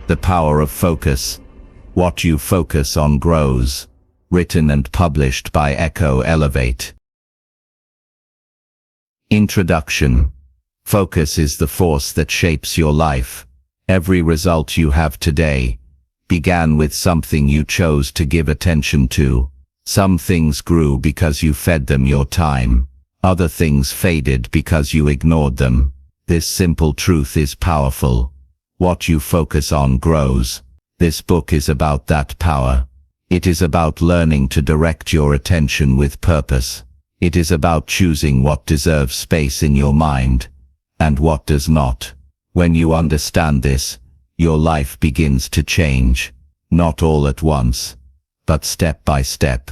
The Power of Focus. What you focus on grows. Written and published by Echo Elevate. Introduction. Focus is the force that shapes your life. Every result you have today began with something you chose to give attention to. Some things grew because you fed them your time. Other things faded because you ignored them. This simple truth is powerful. What you focus on grows. This book is about that power. It is about learning to direct your attention with purpose. It is about choosing what deserves space in your mind, and what does not. When you understand this, your life begins to change. Not all at once, but step by step,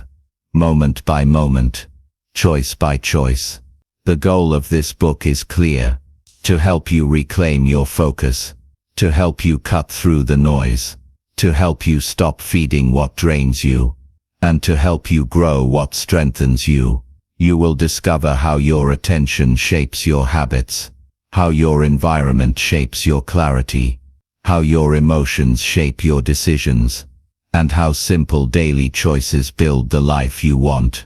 moment by moment, choice by choice. The goal of this book is clear: to help you reclaim your focus, to help you cut through the noise, to help you stop feeding what drains you, and to help you grow what strengthens you. You will discover how your attention shapes your habits, how your environment shapes your clarity, how your emotions shape your decisions, and how simple daily choices build the life you want.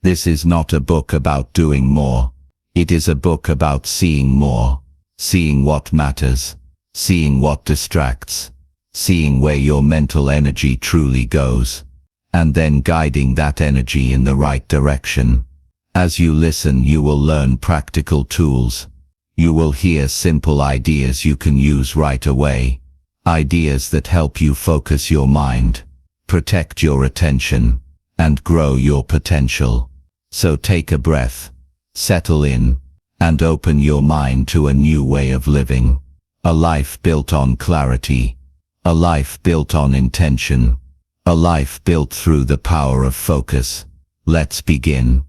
This is not a book about doing more. It is a book about seeing more, seeing what matters, seeing what distracts, seeing where your mental energy truly goes, and then guiding that energy in the right direction. As you listen, you will learn practical tools. You will hear simple ideas you can use right away. Ideas that help you focus your mind, protect your attention, and grow your potential. So take a breath, settle in, and open your mind to a new way of living. A life built on clarity. A life built on intention. A life built through the power of focus. Let's begin.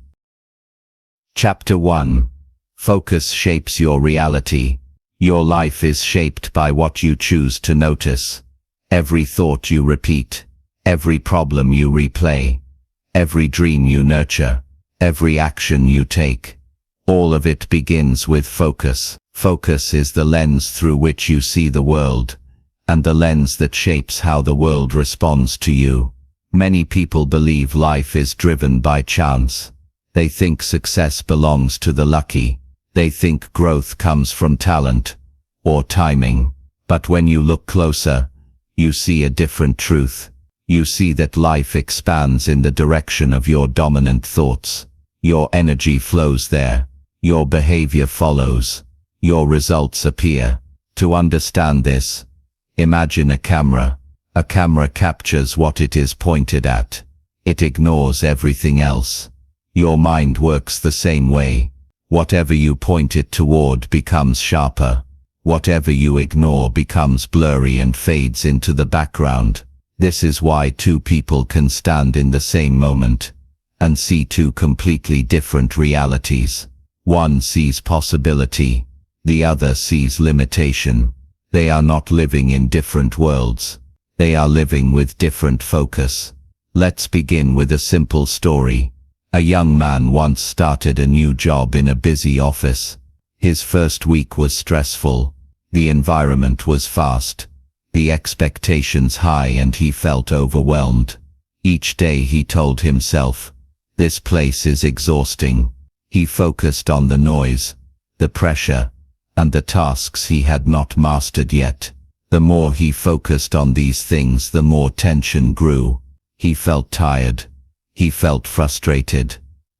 Chapter 1. Focus shapes your reality. Your life is shaped by what you choose to notice. Every thought you repeat, every problem you replay, every dream you nurture, every action you take, all of it begins with focus. Focus is the lens through which you see the world, and the lens that shapes how the world responds to you. Many people believe life is driven by chance. They think success belongs to the lucky. They think growth comes from talent or timing. But when you look closer, you see a different truth. You see that life expands in the direction of your dominant thoughts. Your energy flows there. Your behavior follows. Your results appear. To understand this, imagine a camera. A camera captures what it is pointed at. It ignores everything else. Your mind works the same way. Whatever you point it toward becomes sharper. Whatever you ignore becomes blurry and fades into the background. This is why two people can stand in the same moment and see two completely different realities. One sees possibility, the other sees limitation. They are not living in different worlds. They are living with different focus. Let's begin with a simple story. A young man once started a new job in a busy office. His first week was stressful. The environment was fast, the expectations high, and he felt overwhelmed. Each day he told himself, "This place is exhausting." He focused on the noise, the pressure, and the tasks he had not mastered yet. The more he focused on these things, the more tension grew. He felt tired. He felt frustrated.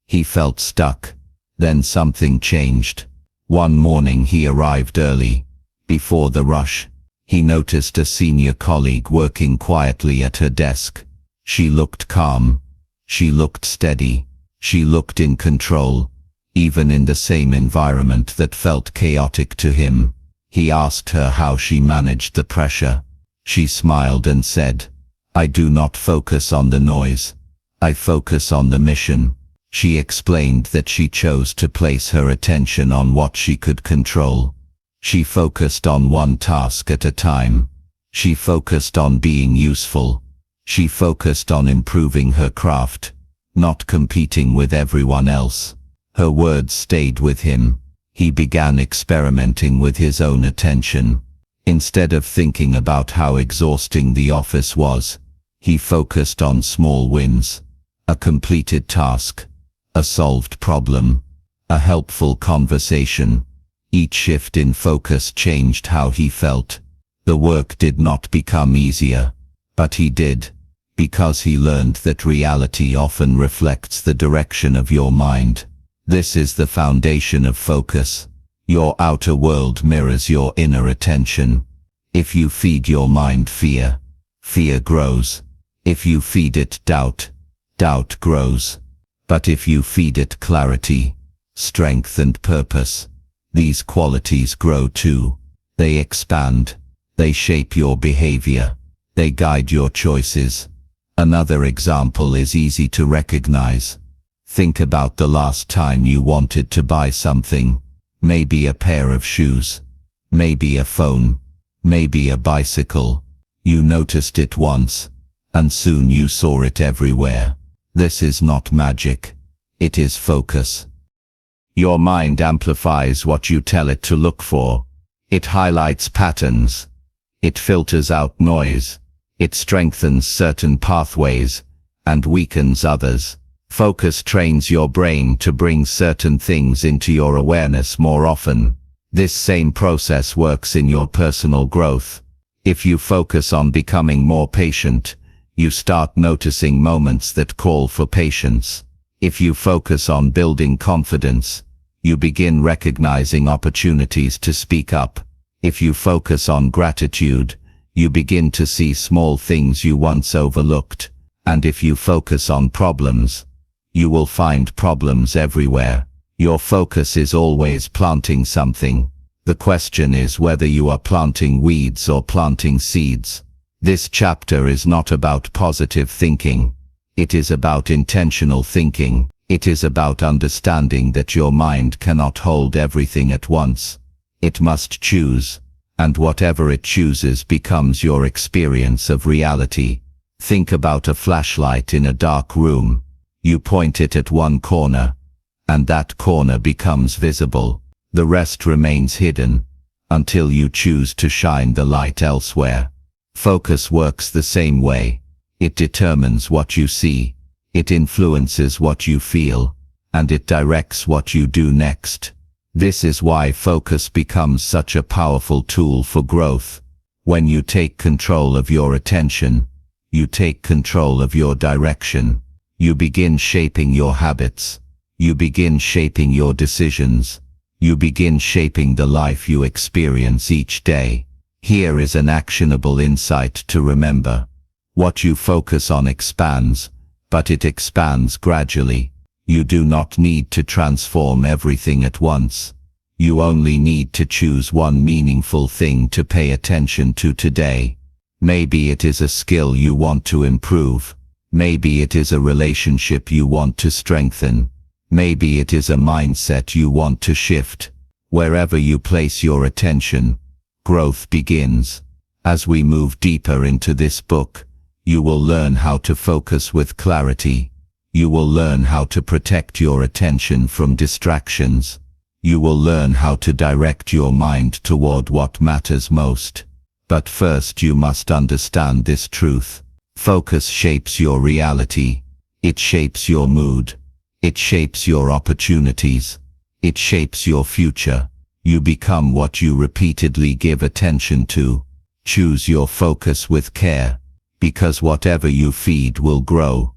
He felt stuck. Then something changed. One morning he arrived early. Before the rush, he noticed a senior colleague working quietly at her desk. She looked calm. She looked steady. She looked in control, even in the same environment that felt chaotic to him. He asked her how she managed the pressure. She smiled and said, "I do not focus on the noise. I focus on the mission." She explained that she chose to place her attention on what she could control. She focused on one task at a time. She focused on being useful. She focused on improving her craft, not competing with everyone else. Her words stayed with him. He began experimenting with his own attention. Instead of thinking about how exhausting the office was, he focused on small wins. A completed task, a solved problem, a helpful conversation. Each shift in focus changed how he felt. The work did not become easier, but he did, because he learned that reality often reflects the direction of your mind. This is the foundation of focus. Your outer world mirrors your inner attention. If you feed your mind fear, fear grows. If you feed it doubt, doubt grows. But if you feed it clarity, strength and purpose, these qualities grow too. They expand. They shape your behavior. They guide your choices. Another example is easy to recognize. Think about the last time you wanted to buy something. Maybe a pair of shoes. Maybe a phone. Maybe a bicycle. You noticed it once, and soon you saw it everywhere. This is not magic. It is focus. Your mind amplifies what you tell it to look for. It highlights patterns. It filters out noise. It strengthens certain pathways and weakens others. Focus trains your brain to bring certain things into your awareness more often. This same process works in your personal growth. If you focus on becoming more patient, you start noticing moments that call for patience. If you focus on building confidence, you begin recognizing opportunities to speak up. If you focus on gratitude, you begin to see small things you once overlooked. And if you focus on problems, you will find problems everywhere. Your focus is always planting something. The question is whether you are planting weeds or planting seeds. This chapter is not about positive thinking. It is about intentional thinking. It is about understanding that your mind cannot hold everything at once. It must choose, and whatever it chooses becomes your experience of reality. Think about a flashlight in a dark room. You point it at one corner, and that corner becomes visible. The rest remains hidden, until you choose to shine the light elsewhere. Focus works the same way. It determines what you see, it influences what you feel, and it directs what you do next. This is why focus becomes such a powerful tool for growth. When you take control of your attention, you take control of your direction. You begin shaping your habits. You begin shaping your decisions. You begin shaping the life you experience each day. Here is an actionable insight to remember. What you focus on expands, but it expands gradually. You do not need to transform everything at once. You only need to choose one meaningful thing to pay attention to today. Maybe it is a skill you want to improve. Maybe it is a relationship you want to strengthen. Maybe it is a mindset you want to shift. Wherever you place your attention, growth begins. As we move deeper into this book, you will learn how to focus with clarity. You will learn how to protect your attention from distractions. You will learn how to direct your mind toward what matters most. But first you must understand this truth. Focus shapes your reality. It shapes your mood. It shapes your opportunities. It shapes your future. You become what you repeatedly give attention to. Choose your focus with care, because whatever you feed will grow.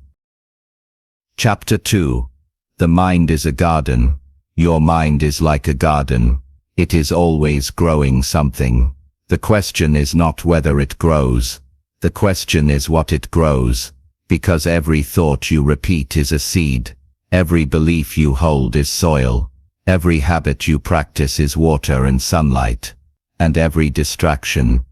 Chapter 2. The mind is a garden. Your mind is like a garden. It is always growing something. The question is not whether it grows. The question is what it grows, because every thought you repeat is a seed. Every belief you hold is soil. Every habit you practice is water and sunlight. And every distraction,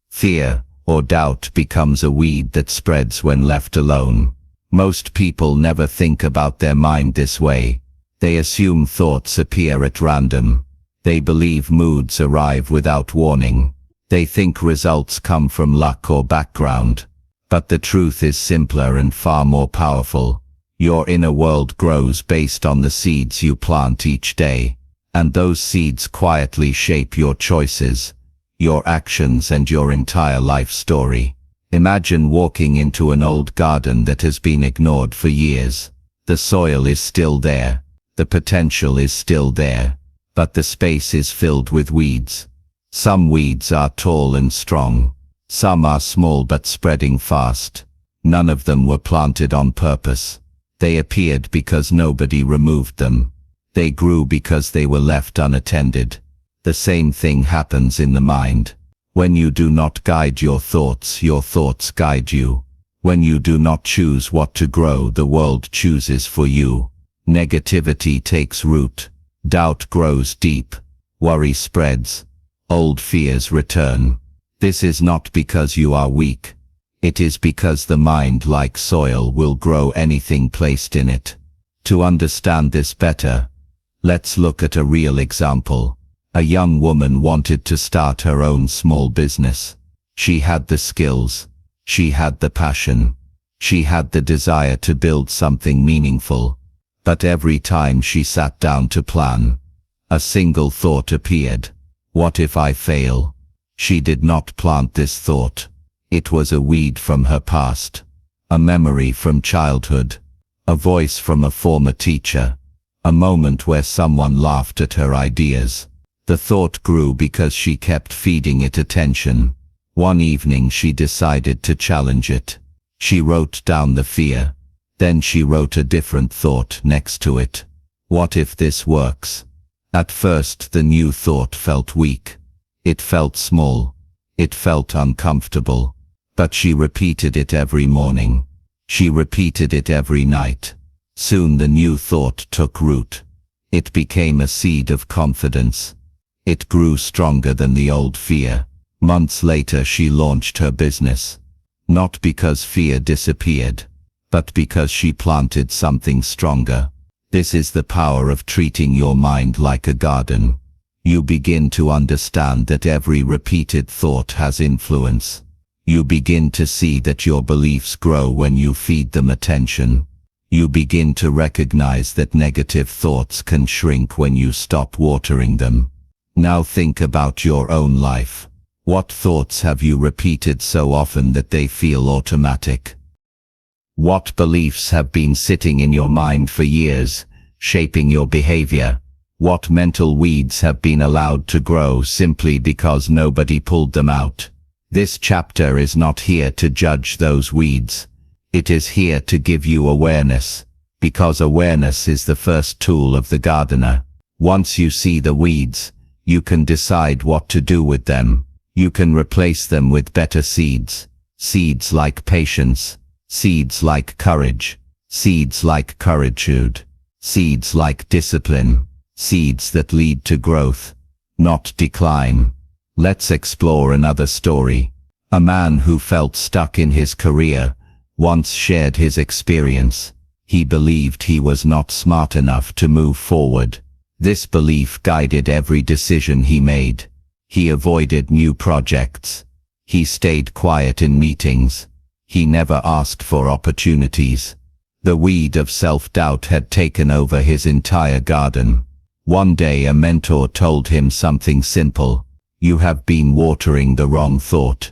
fear, or doubt becomes a weed that spreads when left alone. Most people never think about their mind this way. They assume thoughts appear at random. They believe moods arrive without warning. They think results come from luck or background. But the truth is simpler and far more powerful. Your inner world grows based on the seeds you plant each day, and those seeds quietly shape your choices. your actions and your entire life story. Imagine walking into an old garden that has been ignored for years. The soil is still there, the potential is still there, but the space is filled with weeds. Some weeds are tall and strong, some are small but spreading fast. None of them were planted on purpose. They appeared because nobody removed them. They grew because they were left unattended. The same thing happens in the mind. When you do not guide your thoughts guide you. When you do not choose what to grow, the world chooses for you. Negativity takes root. Doubt grows deep. Worry spreads. Old fears return. This is not because you are weak. It is because the mind, like soil, will grow anything placed in it. To understand this better, let's look at a real example. A young woman wanted to start her own small business. She had the skills. She had the passion. She had the desire to build something meaningful. But every time she sat down to plan, a single thought appeared. What if I fail? She did not plant this thought. It was a weed from her past, a memory from childhood, a voice from a former teacher, a moment where someone laughed at her ideas. The thought grew because she kept feeding it attention. One evening she decided to challenge it. She wrote down the fear. Then she wrote a different thought next to it. What if this works? At first the new thought felt weak. It felt small. It felt uncomfortable. But she repeated it every morning. She repeated it every night. Soon the new thought took root. It became a seed of confidence. It grew stronger than the old fear. Months later she launched her business. Not because fear disappeared, but because she planted something stronger. This is the power of treating your mind like a garden. You begin to understand that every repeated thought has influence. You begin to see that your beliefs grow when you feed them attention. You begin to recognize that negative thoughts can shrink when you stop watering them. Now think about your own life. What thoughts have you repeated so often that they feel automatic? What beliefs have been sitting in your mind for years, shaping your behavior? What mental weeds have been allowed to grow simply because nobody pulled them out? This chapter is not here to judge those weeds. It is here to give you awareness, because awareness is the first tool of the gardener. Once you see the weeds, you can decide what to do with them. You can replace them with better seeds. Seeds like patience. Seeds like courage. Seeds like couragitude. Seeds like discipline. Seeds that lead to growth, not decline. Let's explore another story. A man who felt stuck in his career once shared his experience. He believed he was not smart enough to move forward. This belief guided every decision he made. He avoided new projects. He stayed quiet in meetings. He never asked for opportunities. The weed of self-doubt had taken over his entire garden. One day a mentor told him something simple. You have been watering the wrong thought.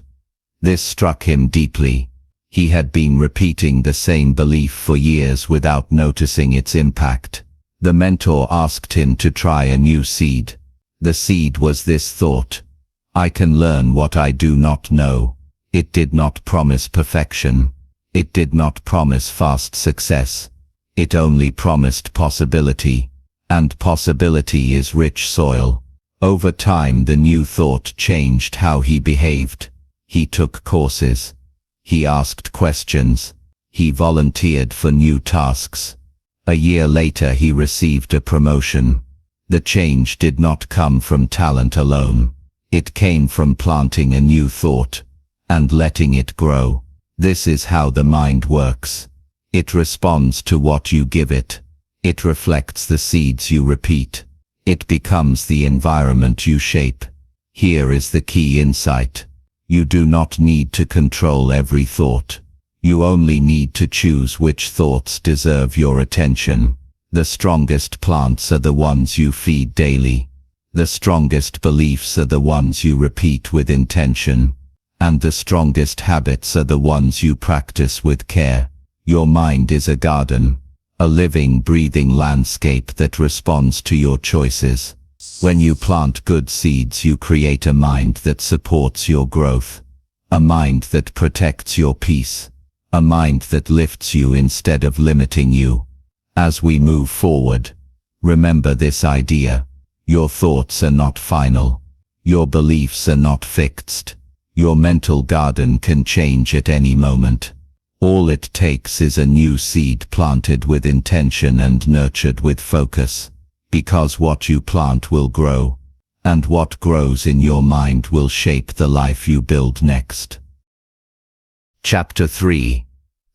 This struck him deeply. He had been repeating the same belief for years without noticing its impact. The mentor asked him to try a new seed. The seed was this thought: I can learn what I do not know. It did not promise perfection. It did not promise fast success. It only promised possibility. And possibility is rich soil. Over time the new thought changed how he behaved. He took courses. He asked questions. He volunteered for new tasks. A year later he received a promotion. The change did not come from talent alone. It came from planting a new thought and letting it grow. This is how the mind works. It responds to what you give it. It reflects the seeds you repeat. It becomes the environment you shape. Here is the key insight. You do not need to control every thought. You only need to choose which thoughts deserve your attention. The strongest plants are the ones you feed daily. The strongest beliefs are the ones you repeat with intention, and the strongest habits are the ones you practice with care. Your mind is a garden, a living, breathing landscape that responds to your choices. When you plant good seeds, you create a mind that supports your growth, a mind that protects your peace, a mind that lifts you instead of limiting you. As we move forward, remember this idea: your thoughts are not final, your beliefs are not fixed. Your mental garden can change at any moment. All it takes is a new seed planted with intention and nurtured with focus, because what you plant will grow, and what grows in your mind will shape the life you build next. Chapter 3.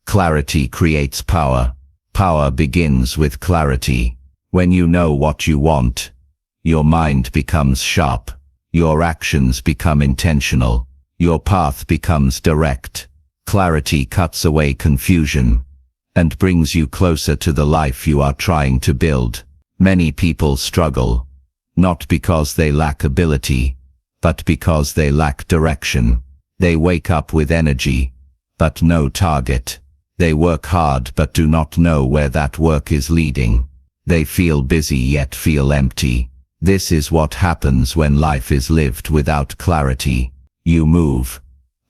Clarity creates power. Power begins with clarity. When you know what you want, your mind becomes sharp, your actions become intentional, your path becomes direct. Clarity cuts away confusion and brings you closer to the life you are trying to build. Many people struggle, not because they lack ability, but because they lack direction. They wake up with energy, but no target. They work hard but do not know where that work is leading. They feel busy yet feel empty. This is what happens when life is lived without clarity. You move,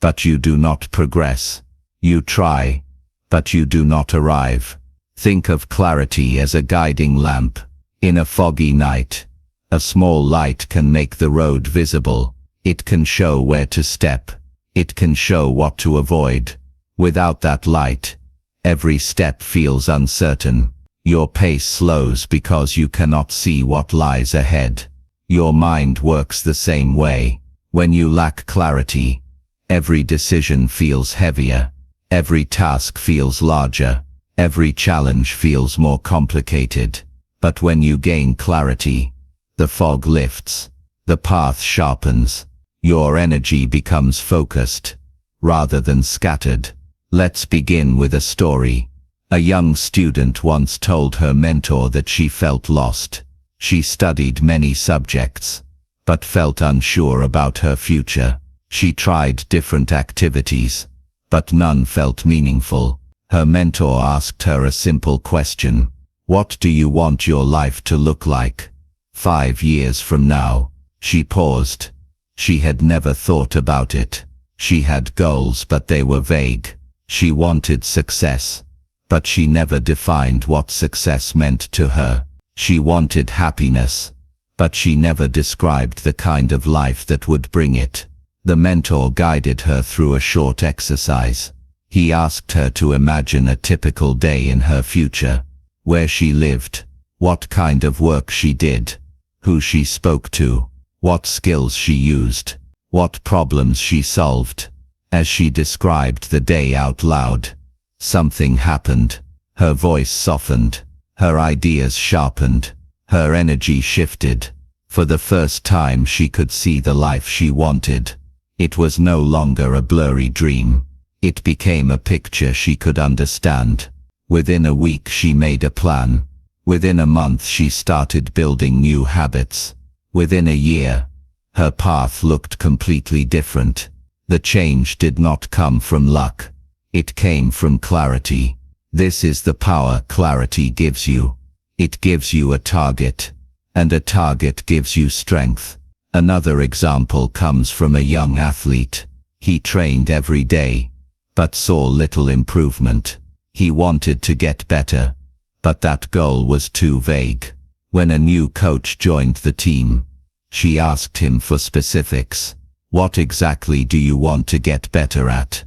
but you do not progress. You try, but you do not arrive. Think of clarity as a guiding lamp. In a foggy night, a small light can make the road visible. It can show where to step. It can show what to avoid. Without that light, every step feels uncertain. Your pace slows because you cannot see what lies ahead. Your mind works the same way. When you lack clarity, every decision feels heavier. Every task feels larger. Every challenge feels more complicated. But when you gain clarity, the fog lifts, the path sharpens, your energy becomes focused, rather than scattered. Let's begin with a story. A young student once told her mentor that she felt lost. She studied many subjects, but felt unsure about her future. She tried different activities, but none felt meaningful. Her mentor asked her a simple question: what do you want your life to look like 5 years from now? She paused. She had never thought about it. She had goals, but they were vague. She wanted success, but she never defined what success meant to her. She wanted happiness, but she never described the kind of life that would bring it. The mentor guided her through a short exercise. He asked her to imagine a typical day in her future, where she lived, what kind of work she did, who she spoke to, what skills she used, what problems she solved. As she described the day out loud, something happened. Her voice softened, her ideas sharpened, her energy shifted. For the first time she could see the life she wanted. It was no longer a blurry dream. It became a picture she could understand. Within a week she made a plan. Within a month she started building new habits. Within a year, her path looked completely different. The change did not come from luck. It came from clarity. This is the power clarity gives you. It gives you a target, and a target gives you strength. Another example comes from a young athlete. He trained every day, but saw little improvement. He wanted to get better, but that goal was too vague. When a new coach joined the team, she asked him for specifics. What exactly do you want to get better at?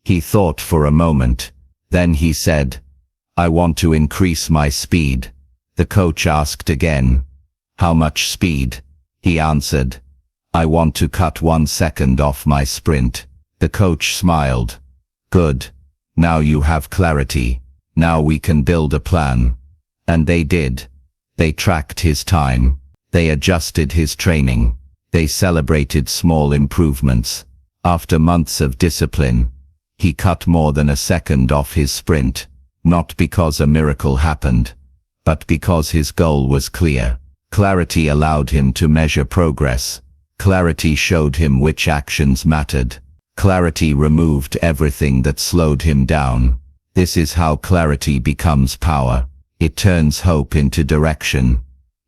He thought for a moment. Then he said, I want to increase my speed. The coach asked again, how much speed? He answered, I want to cut 1 second off my sprint. The coach smiled. Good. Now you have clarity. Now we can build a plan. And they did. They tracked his time. They adjusted his training. They celebrated small improvements. After months of discipline, he cut more than 1 second off his sprint, not because a miracle happened, but because his goal was clear. Clarity allowed him to measure progress. Clarity showed him which actions mattered. Clarity removed everything that slowed him down. This is how clarity becomes power. It turns hope into direction.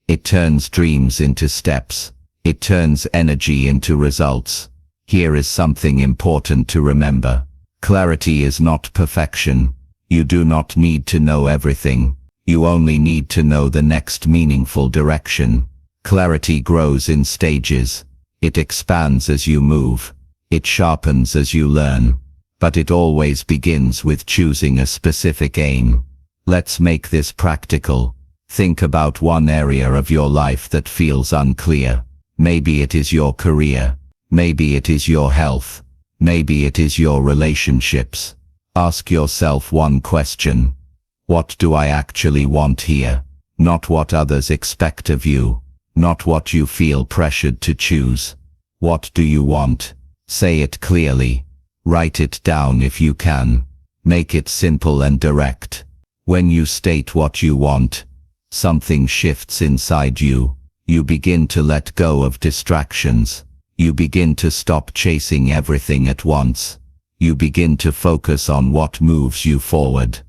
It turns dreams into steps. It turns energy into results. Here is something important to remember. Clarity is not perfection. You do not need to know everything. You only need to know the next meaningful direction. Clarity grows in stages. It expands as you move. It sharpens as you learn. But it always begins with choosing a specific aim. Let's make this practical. Think about one area of your life that feels unclear. Maybe it is your career. Maybe it is your health. Maybe it is your relationships. Ask yourself one question. What do I actually want here? Not what others expect of you. Not what you feel pressured to choose. What do you want? Say it clearly. Write it down if you can. Make it simple and direct. When you state what you want, something shifts inside you. You begin to let go of distractions. You begin to stop chasing everything at once. You begin to focus on what moves you forward.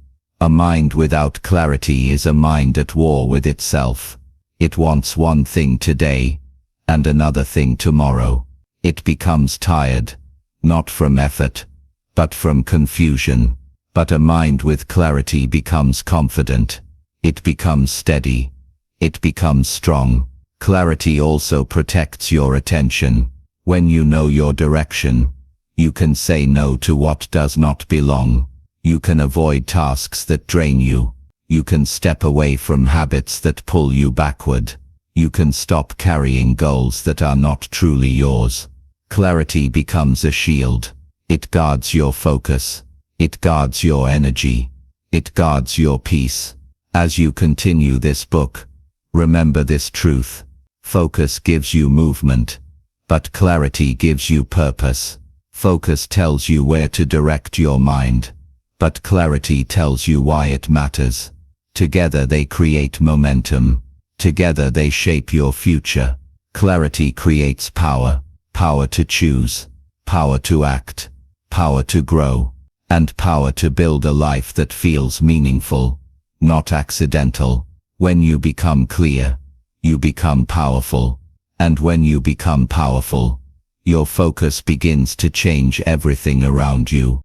A mind without clarity is a mind at war with itself. It wants one thing today, and another thing tomorrow. It becomes tired, not from effort, but from confusion. But a mind with clarity becomes confident. It becomes steady. It becomes strong. Clarity also protects your attention. When you know your direction, you can say no to what does not belong. You can avoid tasks that drain you. You can step away from habits that pull you backward. You can stop carrying goals that are not truly yours. Clarity becomes a shield. It guards your focus. It guards your energy. It guards your peace. As you continue this book, remember this truth. Focus gives you movement, but clarity gives you purpose. Focus tells you where to direct your mind, but clarity tells you why it matters. Together they create momentum. Together they shape your future. Clarity creates power. Power to choose. Power to act. Power to grow. And power to build a life that feels meaningful, not accidental. When you become clear, you become powerful. And when you become powerful, your focus begins to change everything around you.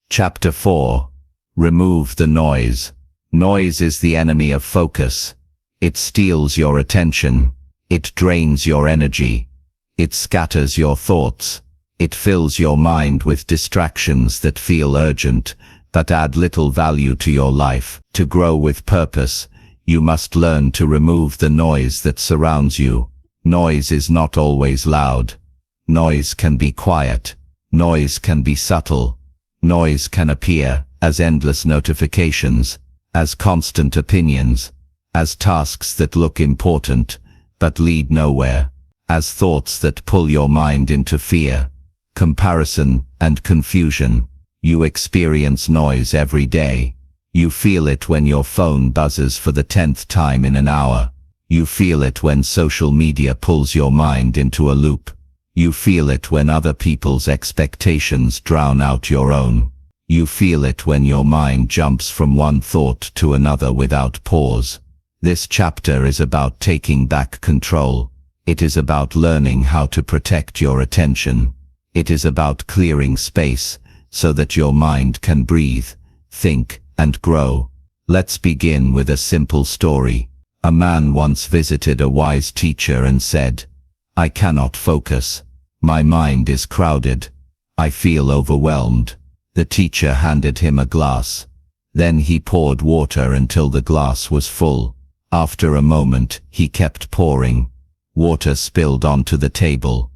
Chapter 4. Remove the noise. Noise is the enemy of focus. It steals your attention. It drains your energy. It scatters your thoughts. It fills your mind with distractions that feel urgent, but add little value to your life. To grow with purpose, you must learn to remove the noise that surrounds you. Noise is not always loud. Noise can be quiet. Noise can be subtle. Noise can appear as endless notifications, as constant opinions, as tasks that look important, but lead nowhere, as thoughts that pull your mind into fear, comparison, and confusion. You experience noise every day. You feel it when your phone buzzes for the 10th time in an hour. You feel it when social media pulls your mind into a loop. You feel it when other people's expectations drown out your own. You feel it when your mind jumps from one thought to another without pause. This chapter is about taking back control. It is about learning how to protect your attention. It is about clearing space so that your mind can breathe, think, and grow. Let's begin with a simple story. A man once visited a wise teacher and said, "I cannot focus. My mind is crowded. I feel overwhelmed." The teacher handed him a glass. Then he poured water until the glass was full. After a moment, he kept pouring. Water spilled onto the table.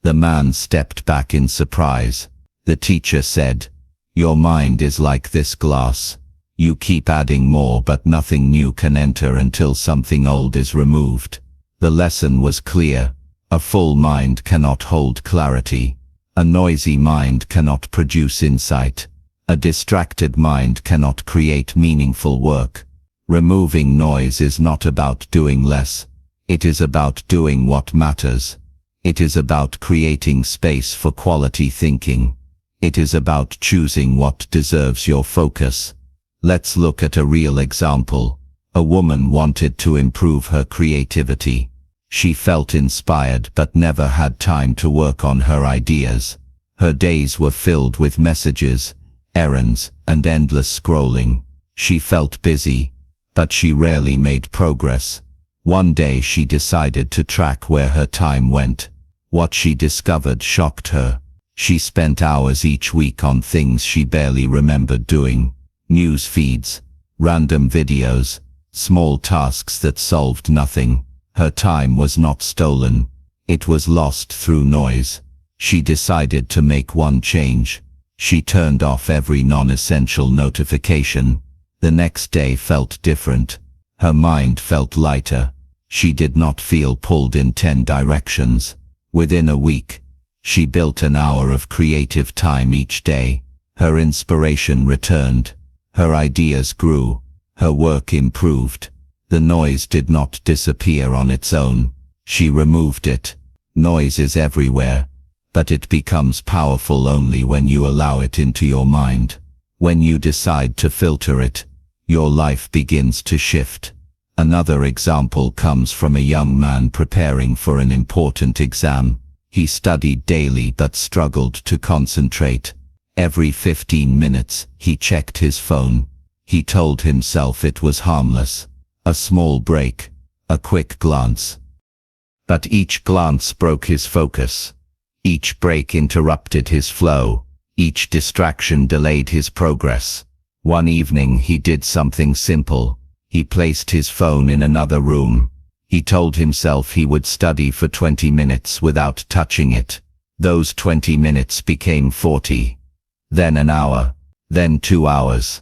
The man stepped back in surprise. The teacher said, "Your mind is like this glass. You keep adding more, but nothing new can enter until something old is removed." The lesson was clear. A full mind cannot hold clarity. A noisy mind cannot produce insight. A distracted mind cannot create meaningful work. Removing noise is not about doing less. It is about doing what matters. It is about creating space for quality thinking. It is about choosing what deserves your focus. Let's look at a real example. A woman wanted to improve her creativity. She felt inspired but never had time to work on her ideas. Her days were filled with messages, errands, and endless scrolling. She felt busy, but she rarely made progress. One day she decided to track where her time went. What she discovered shocked her. She spent hours each week on things she barely remembered doing. News feeds, random videos, small tasks that solved nothing. Her time was not stolen. It was lost through noise. She decided to make one change. She turned off every non-essential notification. The next day felt different. Her mind felt lighter. She did not feel pulled in 10 directions. Within a week, she built an hour of creative time each day. Her inspiration returned. Her ideas grew. Her work improved. The noise did not disappear on its own. She removed it. Noise is everywhere, but it becomes powerful only when you allow it into your mind. When you decide to filter it, your life begins to shift. Another example comes from a young man preparing for an important exam. He studied daily but struggled to concentrate. Every 15 minutes, he checked his phone. He told himself it was harmless. A small break, a quick glance. But each glance broke his focus. Each break interrupted his flow. Each distraction delayed his progress. One evening he did something simple. He placed his phone in another room. He told himself he would study for 20 minutes without touching it. Those 20 minutes became 40. Then an hour. Then 2 hours.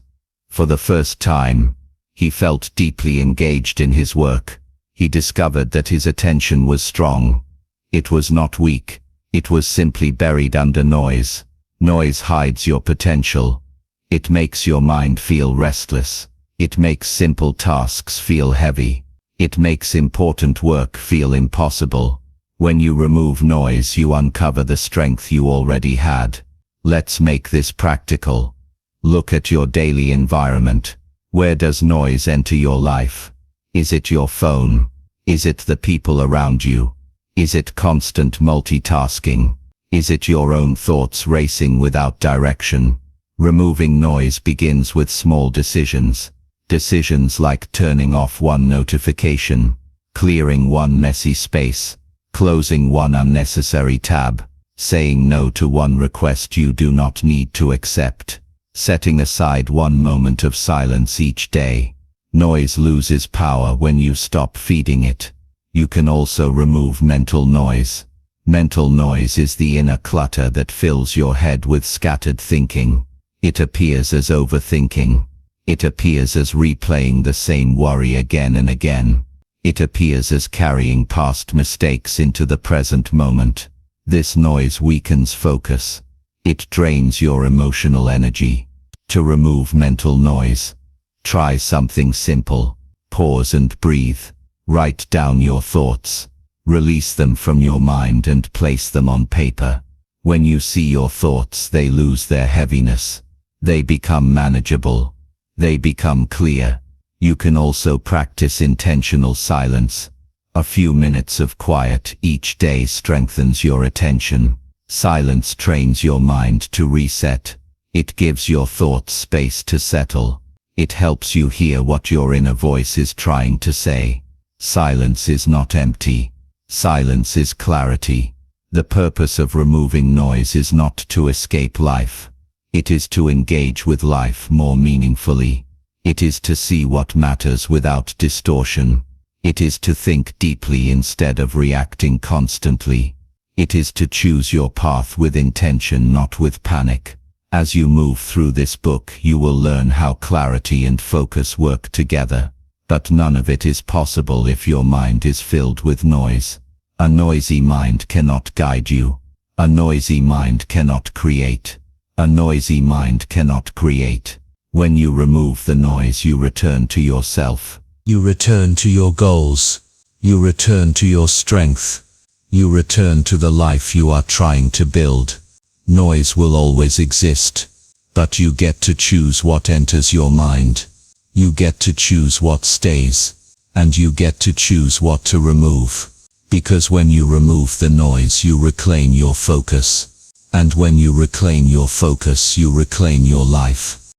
For the first time, he felt deeply engaged in his work. He discovered that his attention was strong. It was not weak. It was simply buried under noise. Noise hides your potential. It makes your mind feel restless. It makes simple tasks feel heavy. It makes important work feel impossible. When you remove noise, you uncover the strength you already had. Let's make this practical. Look at your daily environment. Where does noise enter your life? Is it your phone? Is it the people around you? Is it constant multitasking? Is it your own thoughts racing without direction? Removing noise begins with small decisions. Decisions like turning off one notification, clearing one messy space, closing one unnecessary tab, saying no to one request you do not need to accept, setting aside one moment of silence each day. Noise loses power when you stop feeding it. You can also remove mental noise. Mental noise is the inner clutter that fills your head with scattered thinking. It appears as overthinking. It appears as replaying the same worry again and again. It appears as carrying past mistakes into the present moment. This noise weakens focus. It drains your emotional energy. To remove mental noise, try something simple. Pause and breathe. Write down your thoughts. Release them from your mind and place them on paper. When you see your thoughts, they lose their heaviness. They become manageable. They become clear. You can also practice intentional silence. A few minutes of quiet each day strengthens your attention. Silence trains your mind to reset. It gives your thoughts space to settle. It helps you hear what your inner voice is trying to say. Silence is not empty. Silence is clarity. The purpose of removing noise is not to escape life. It is to engage with life more meaningfully. It is to see what matters without distortion. It is to think deeply instead of reacting constantly. It is to choose your path with intention, not with panic. As you move through this book, you will learn how clarity and focus work together. But none of it is possible if your mind is filled with noise. A noisy mind cannot guide you. A noisy mind cannot create. A noisy mind cannot create. When you remove the noise, you return to yourself. You return to your goals. You return to your strength. You return to the life you are trying to build. Noise will always exist, but you get to choose what enters your mind. You get to choose what stays, and you get to choose what to remove. Because when you remove the noise, you reclaim your focus. And when you reclaim your focus, you reclaim your life.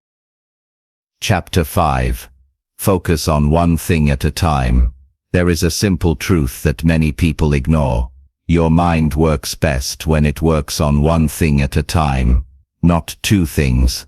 Chapter 5. Focus on one thing at a time. There is a simple truth that many people ignore. Your mind works best when it works on one thing at a time. Not two things.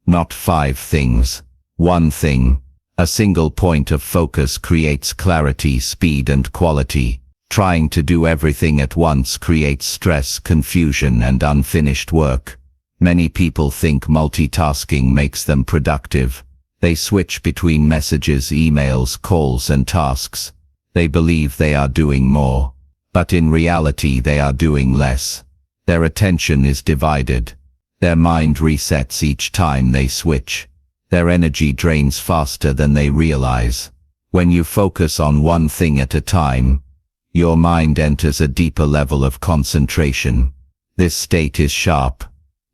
Not 5 things. One thing. A single point of focus creates clarity, speed, and quality. Trying to do everything at once creates stress, confusion, and unfinished work. Many people think multitasking makes them productive. They switch between messages, emails, calls, and tasks. They believe they are doing more, but in reality they are doing less. Their attention is divided. Their mind resets each time they switch. Their energy drains faster than they realize. When you focus on one thing at a time, your mind enters a deeper level of concentration. This state is sharp.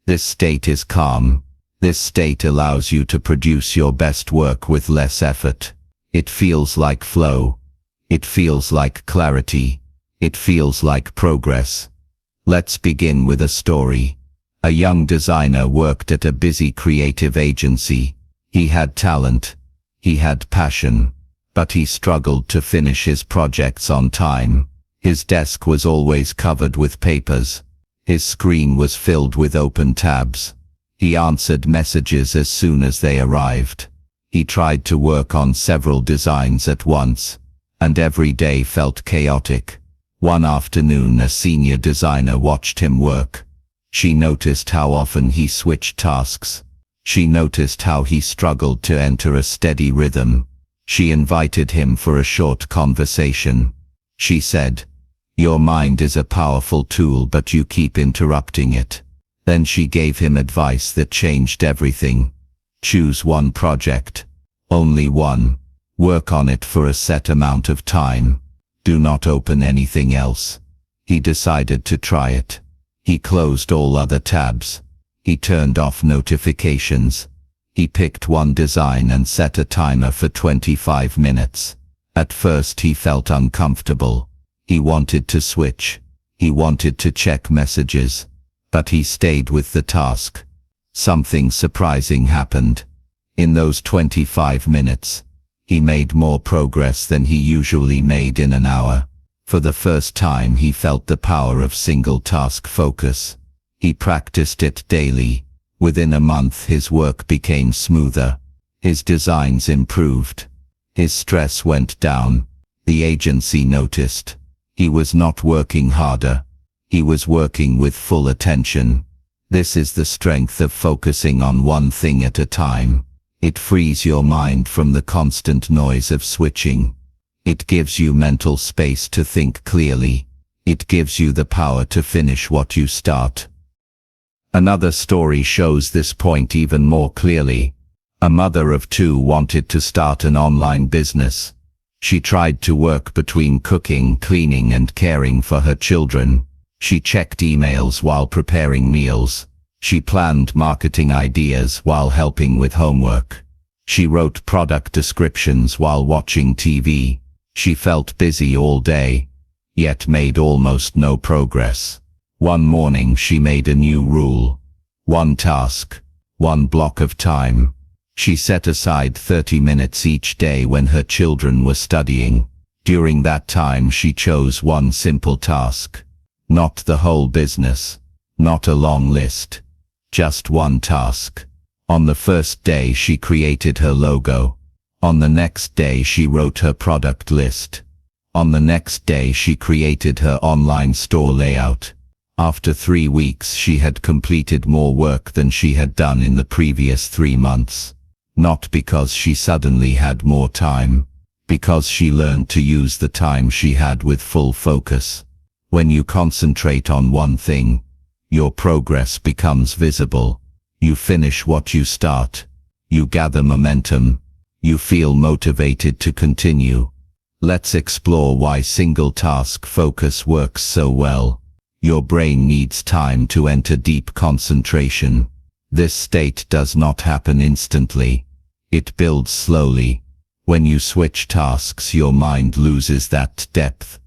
This state is calm. This state allows you to produce your best work with less effort. It feels like flow. It feels like clarity. It feels like progress. Let's begin with a story. A young designer worked at a busy creative agency. He had talent. He had passion. But he struggled to finish his projects on time. His desk was always covered with papers. His screen was filled with open tabs. He answered messages as soon as they arrived. He tried to work on several designs at once, and every day felt chaotic. One afternoon, a senior designer watched him work. She noticed how often he switched tasks. She noticed how he struggled to enter a steady rhythm. She invited him for a short conversation. She said, "Your mind is a powerful tool, but you keep interrupting it." Then she gave him advice that changed everything. Choose one project. Only one. Work on it for a set amount of time. Do not open anything else. He decided to try it. He closed all other tabs. He turned off notifications. He picked one design and set a timer for 25 minutes. At first he felt uncomfortable. He wanted to switch. He wanted to check messages. But he stayed with the task. Something surprising happened. In those 25 minutes, he made more progress than he usually made in an hour. For the first time he felt the power of single-task focus. He practiced it daily. Within a month his work became smoother. His designs improved. His stress went down. The agency noticed. He was not working harder. He was working with full attention. This is the strength of focusing on one thing at a time. It frees your mind from the constant noise of switching. It gives you mental space to think clearly. It gives you the power to finish what you start. Another story shows this point even more clearly. A mother of 2 wanted to start an online business. She tried to work between cooking, cleaning, and caring for her children. She checked emails while preparing meals. She planned marketing ideas while helping with homework. She wrote product descriptions while watching TV. She felt busy all day, yet made almost no progress. One morning she made a new rule. One task, one block of time. She set aside 30 minutes each day when her children were studying. During that time she chose one simple task. Not the whole business. Not a long list. Just one task. On the first day she created her logo. On the next day she wrote her product list. On the next day she created her online store layout. After 3 weeks she had completed more work than she had done in the previous 3 months. Not because she suddenly had more time. Because she learned to use the time she had with full focus. When you concentrate on one thing, your progress becomes visible. You finish what you start. You gather momentum. You feel motivated to continue. Let's explore why single-task focus works so well. Your brain needs time to enter deep concentration. This state does not happen instantly. It builds slowly. When you switch tasks, your mind loses that depth.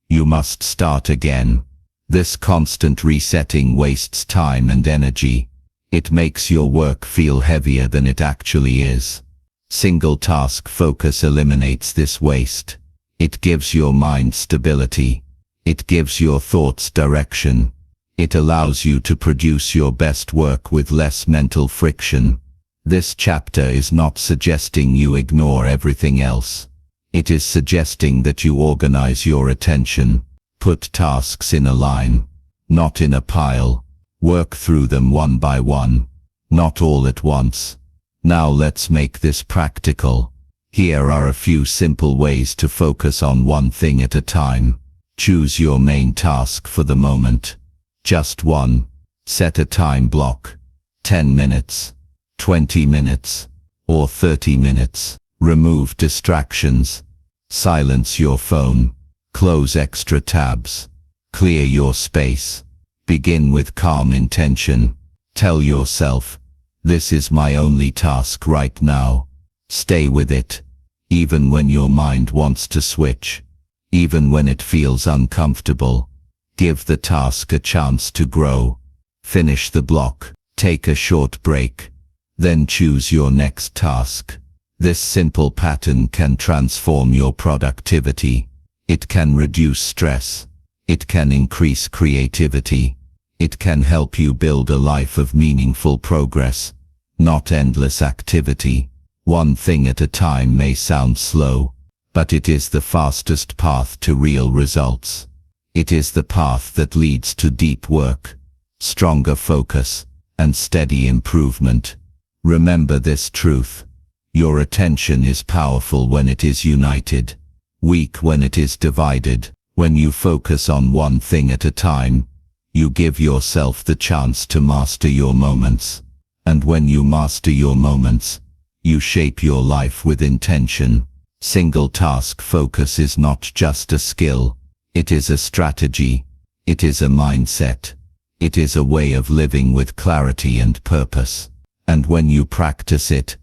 You must start again. This constant resetting wastes time and energy. It makes your work feel heavier than it actually is. Single-task focus eliminates this waste. It gives your mind stability. It gives your thoughts direction. It allows you to produce your best work with less mental friction. This chapter is not suggesting you ignore everything else. It is suggesting that you organize your attention. Put tasks in a line, not in a pile. Work through them one by one, not all at once. Now let's make this practical. Here are a few simple ways to focus on one thing at a time. Choose your main task for the moment. Just one. Set a time block. 10 minutes, 20 minutes, or 30 minutes. Remove distractions. Silence your phone. Close extra tabs. Clear your space. Begin with calm intention. Tell yourself, this is my only task right now. Stay with it, even when your mind wants to switch, even when it feels uncomfortable. Give the task a chance to grow. Finish the block. Take a short break. Then choose your next task. This simple pattern can transform your productivity. It can reduce stress. It can increase creativity. It can help you build a life of meaningful progress, not endless activity. One thing at a time may sound slow, but it is the fastest path to real results. It is the path that leads to deep work, stronger focus, and steady improvement. Remember this truth. Your attention is powerful when it is united, weak when it is divided. When you focus on one thing at a time, you give yourself the chance to master your moments. And when you master your moments, you shape your life with intention. Single-task focus is not just a skill. It is a strategy. It is a mindset. It is a way of living with clarity and purpose. And when you practice it,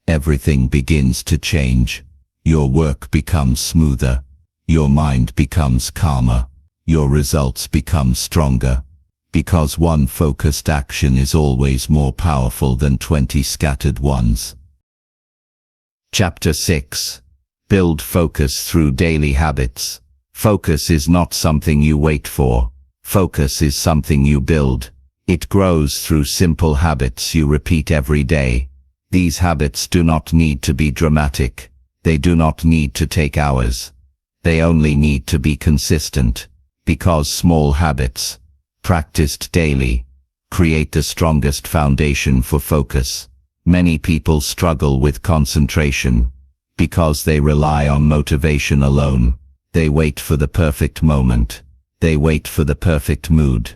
everything begins to change. Your work becomes smoother. Your mind becomes calmer. Your results become stronger. Because one focused action is always more powerful than 20 scattered ones. Chapter 6. Build focus through daily habits. Focus is not something you wait for. Focus is something you build. It grows through simple habits you repeat every day. These habits do not need to be dramatic. They do not need to take hours. They only need to be consistent, because small habits, practiced daily, create the strongest foundation for focus. Many people struggle with concentration because they rely on motivation alone. They wait for the perfect moment. They wait for the perfect mood.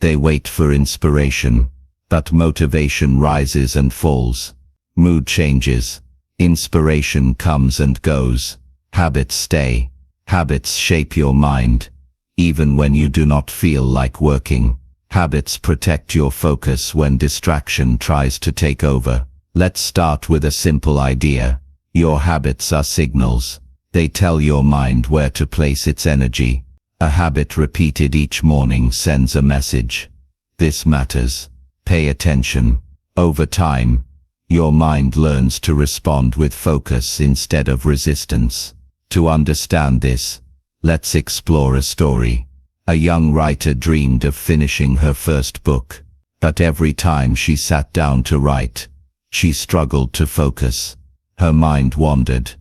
They wait for inspiration. But motivation rises and falls. Mood changes. Inspiration comes and goes. Habits stay. Habits shape your mind. Even when you do not feel like working, habits protect your focus when distraction tries to take over. Let's start with a simple idea. Your habits are signals. They tell your mind where to place its energy. A habit repeated each morning sends a message. This matters. Pay attention. Over time, your mind learns to respond with focus instead of resistance. To understand this, let's explore a story. A young writer dreamed of finishing her first book, but every time she sat down to write, she struggled to focus. Her mind wandered.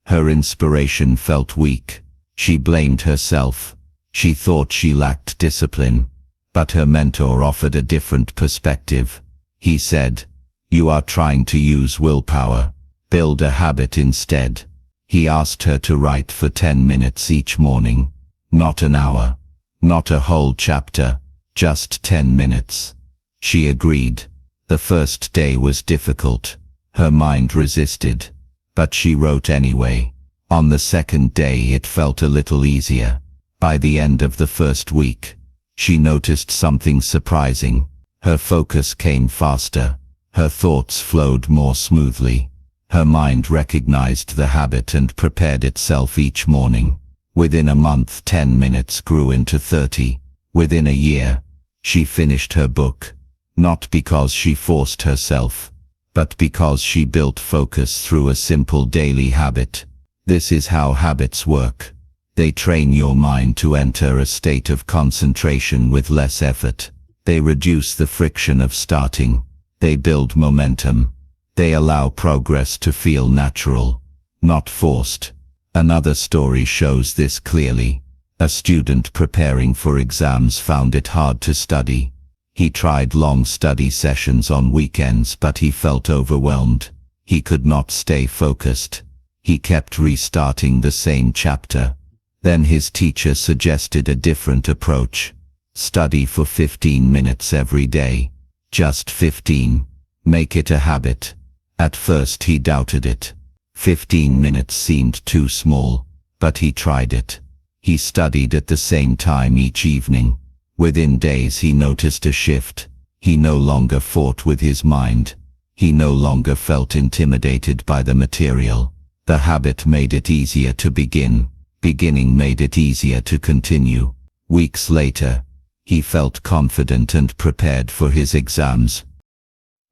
Her inspiration felt weak. She blamed herself. She thought she lacked discipline. But her mentor offered a different perspective. He said, "You are trying to use willpower. Build a habit instead." He asked her to write for 10 minutes each morning. Not an hour. Not a whole chapter. Just 10 minutes. She agreed. The first day was difficult. Her mind resisted. But she wrote anyway. On the second day it felt a little easier. By the end of the first week, she noticed something surprising. Her focus came faster. Her thoughts flowed more smoothly. Her mind recognized the habit and prepared itself each morning. Within a month, 10 minutes grew into 30. Within a year, she finished her book, not because she forced herself, but because she built focus through a simple daily habit. This is how habits work. They train your mind to enter a state of concentration with less effort. They reduce the friction of starting. They build momentum. They allow progress to feel natural, not forced. Another story shows this clearly. A student preparing for exams found it hard to study. He tried long study sessions on weekends, but he felt overwhelmed. He could not stay focused. He kept restarting the same chapter. Then his teacher suggested a different approach. Study for 15 minutes every day. Just 15. Make it a habit. At first he doubted it. 15 minutes seemed too small, but he tried it. He studied at the same time each evening. Within days he noticed a shift. He no longer fought with his mind. He no longer felt intimidated by the material. The habit made it easier to begin. Beginning made it easier to continue. Weeks later, he felt confident and prepared for his exams.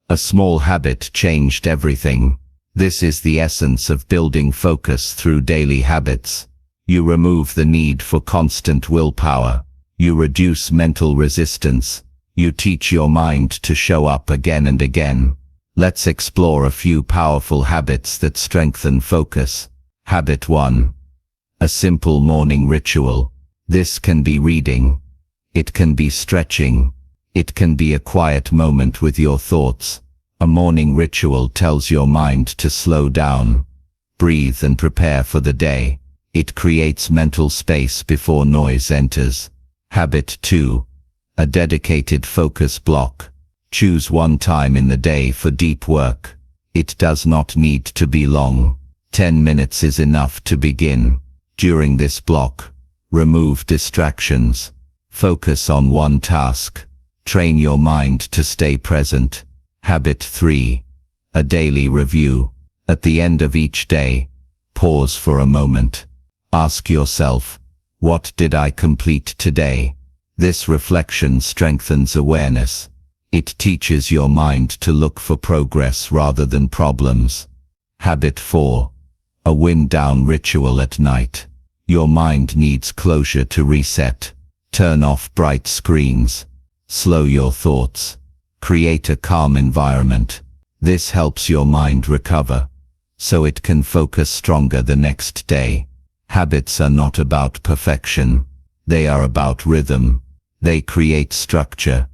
A small habit changed everything. This is the essence of building focus through daily habits. You remove the need for constant willpower. You reduce mental resistance. You teach your mind to show up again and again. Let's explore a few powerful habits that strengthen focus. Habit 1. A simple morning ritual. This can be reading. It can be stretching. It can be a quiet moment with your thoughts. A morning ritual tells your mind to slow down, breathe and prepare for the day. It creates mental space before noise enters. Habit 2. A dedicated focus block. Choose one time in the day for deep work. It does not need to be long. 10 minutes is enough to begin. During this block, remove distractions. Focus on one task. Train your mind to stay present. Habit 3. A daily review. At the end of each day, pause for a moment. Ask yourself, what did I complete today? This reflection strengthens awareness. It teaches your mind to look for progress rather than problems. Habit 4. A wind-down ritual at night. Your mind needs closure to reset. Turn off bright screens. Slow your thoughts. Create a calm environment. This helps your mind recover, so it can focus stronger the next day. Habits are not about perfection. They are about rhythm. They create structure.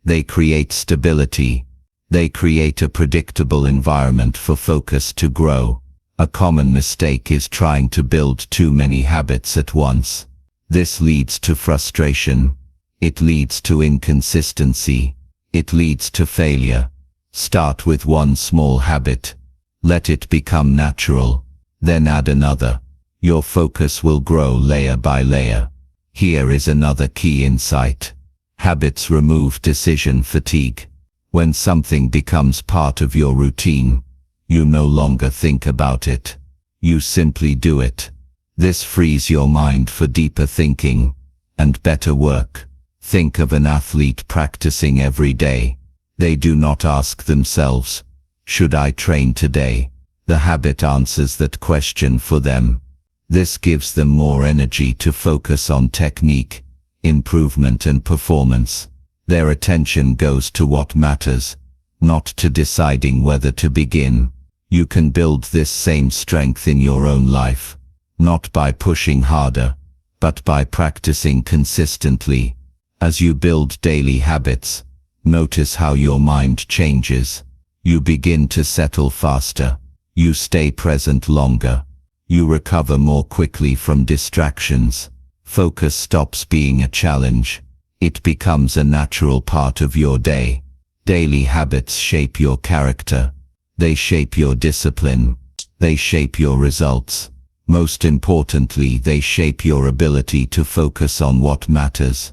They create stability. They create a predictable environment for focus to grow. A common mistake is trying to build too many habits at once. This leads to frustration. It leads to inconsistency. It leads to failure. Start with one small habit. Let it become natural. Then add another. Your focus will grow layer by layer. Here is another key insight. Habits remove decision fatigue. When something becomes part of your routine, you no longer think about it. You simply do it. This frees your mind for deeper thinking and better work. Think of an athlete practicing every day. They do not ask themselves, should I train today? The habit answers that question for them. This gives them more energy to focus on technique, improvement and performance. Their attention goes to what matters, not to deciding whether to begin. You can build this same strength in your own life, not by pushing harder, but by practicing consistently. As you build daily habits, notice how your mind changes. You begin to settle faster. You stay present longer. You recover more quickly from distractions. Focus stops being a challenge. It becomes a natural part of your day. Daily habits shape your character. They shape your discipline. They shape your results. Most importantly, they shape your ability to focus on what matters.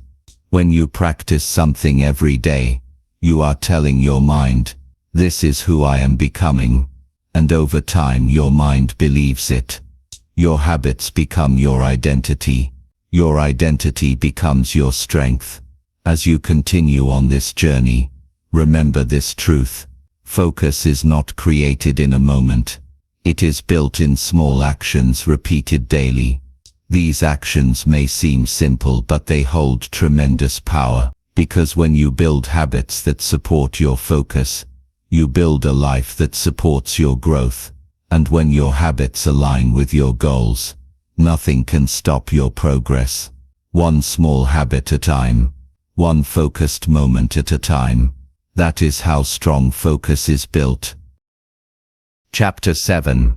When you practice something every day, you are telling your mind, "This is who I am becoming." And over time your mind believes it. Your habits become your identity. Your identity becomes your strength. As you continue on this journey, remember this truth. Focus is not created in a moment. It is built in small actions repeated daily. These actions may seem simple, but they hold tremendous power, because when you build habits that support your focus, you build a life that supports your growth. And when your habits align with your goals, nothing can stop your progress. One small habit at a time, one focused moment at a time. That is how strong focus is built. Chapter 7.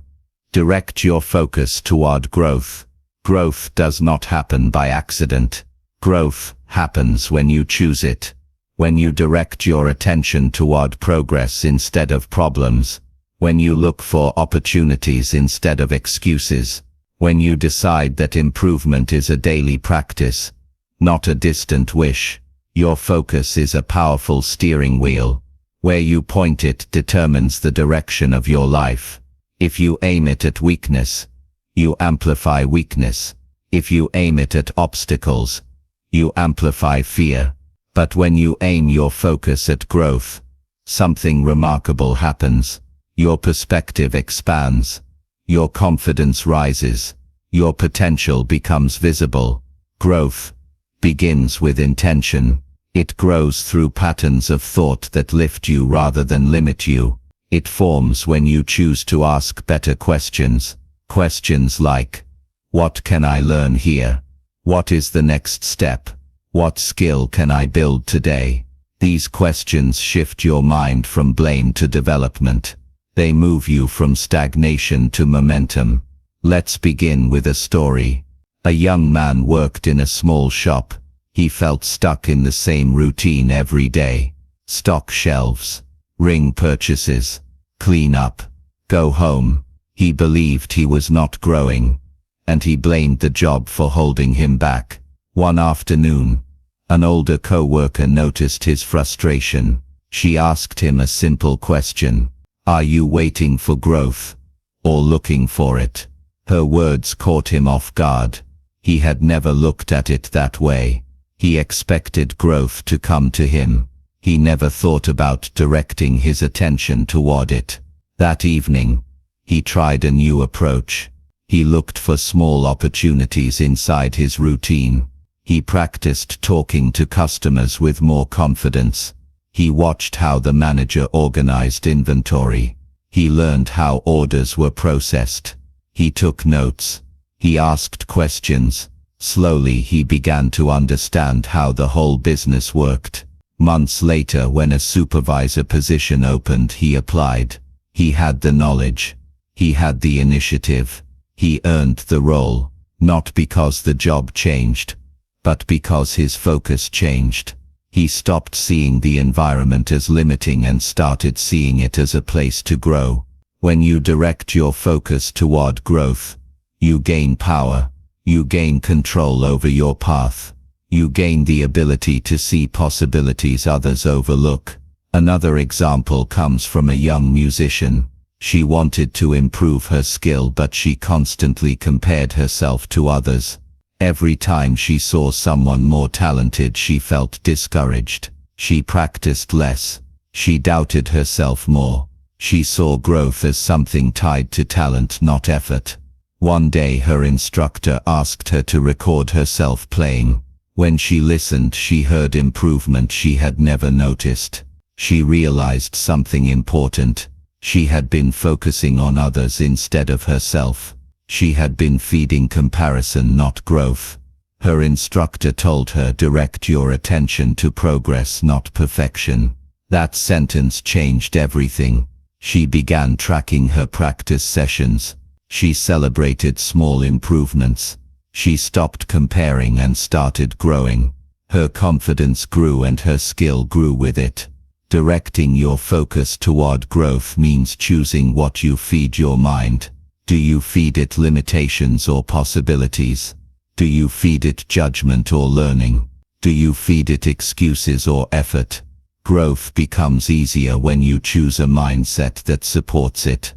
Direct your focus toward growth. Growth does not happen by accident. Growth happens when you choose it. When you direct your attention toward progress instead of problems. When you look for opportunities instead of excuses. When you decide that improvement is a daily practice, not a distant wish. Your focus is a powerful steering wheel. Where you point it determines the direction of your life. If you aim it at weakness, you amplify weakness. If you aim it at obstacles, you amplify fear. But when you aim your focus at growth, something remarkable happens. Your perspective expands. Your confidence rises. Your potential becomes visible. Growth begins with intention. It grows through patterns of thought that lift you rather than limit you. It forms when you choose to ask better questions. Questions like, what can I learn here? What is the next step? What skill can I build today? These questions shift your mind from blame to development. They move you from stagnation to momentum. Let's begin with a story. A young man worked in a small shop. He felt stuck in the same routine every day. Stock shelves, ring purchases, clean up, go home. He believed he was not growing, and he blamed the job for holding him back. One afternoon, an older co-worker noticed his frustration. She asked him a simple question. Are you waiting for growth, or looking for it? Her words caught him off guard. He had never looked at it that way. He expected growth to come to him. He never thought about directing his attention toward it. That evening, he tried a new approach. He looked for small opportunities inside his routine. He practiced talking to customers with more confidence. He watched how the manager organized inventory. He learned how orders were processed. He took notes. He asked questions. Slowly he began to understand how the whole business worked. Months later, when a supervisor position opened, he applied. He had the knowledge. He had the initiative. He earned the role, not because the job changed, but because his focus changed. He stopped seeing the environment as limiting and started seeing it as a place to grow. When you direct your focus toward growth, you gain power. You gain control over your path. You gain the ability to see possibilities others overlook. Another example comes from a young musician. She wanted to improve her skill, but she constantly compared herself to others. Every time she saw someone more talented, she felt discouraged. She practiced less. She doubted herself more. She saw growth as something tied to talent, not effort. One day her instructor asked her to record herself playing. When she listened, she heard improvement she had never noticed. She realized something important. She had been focusing on others instead of herself. She had been feeding comparison, not growth. Her instructor told her, direct your attention to progress, not perfection. That sentence changed everything. She began tracking her practice sessions. She celebrated small improvements. She stopped comparing and started growing. Her confidence grew and her skill grew with it. Directing your focus toward growth means choosing what you feed your mind. Do you feed it limitations or possibilities? Do you feed it judgment or learning? Do you feed it excuses or effort? Growth becomes easier when you choose a mindset that supports it.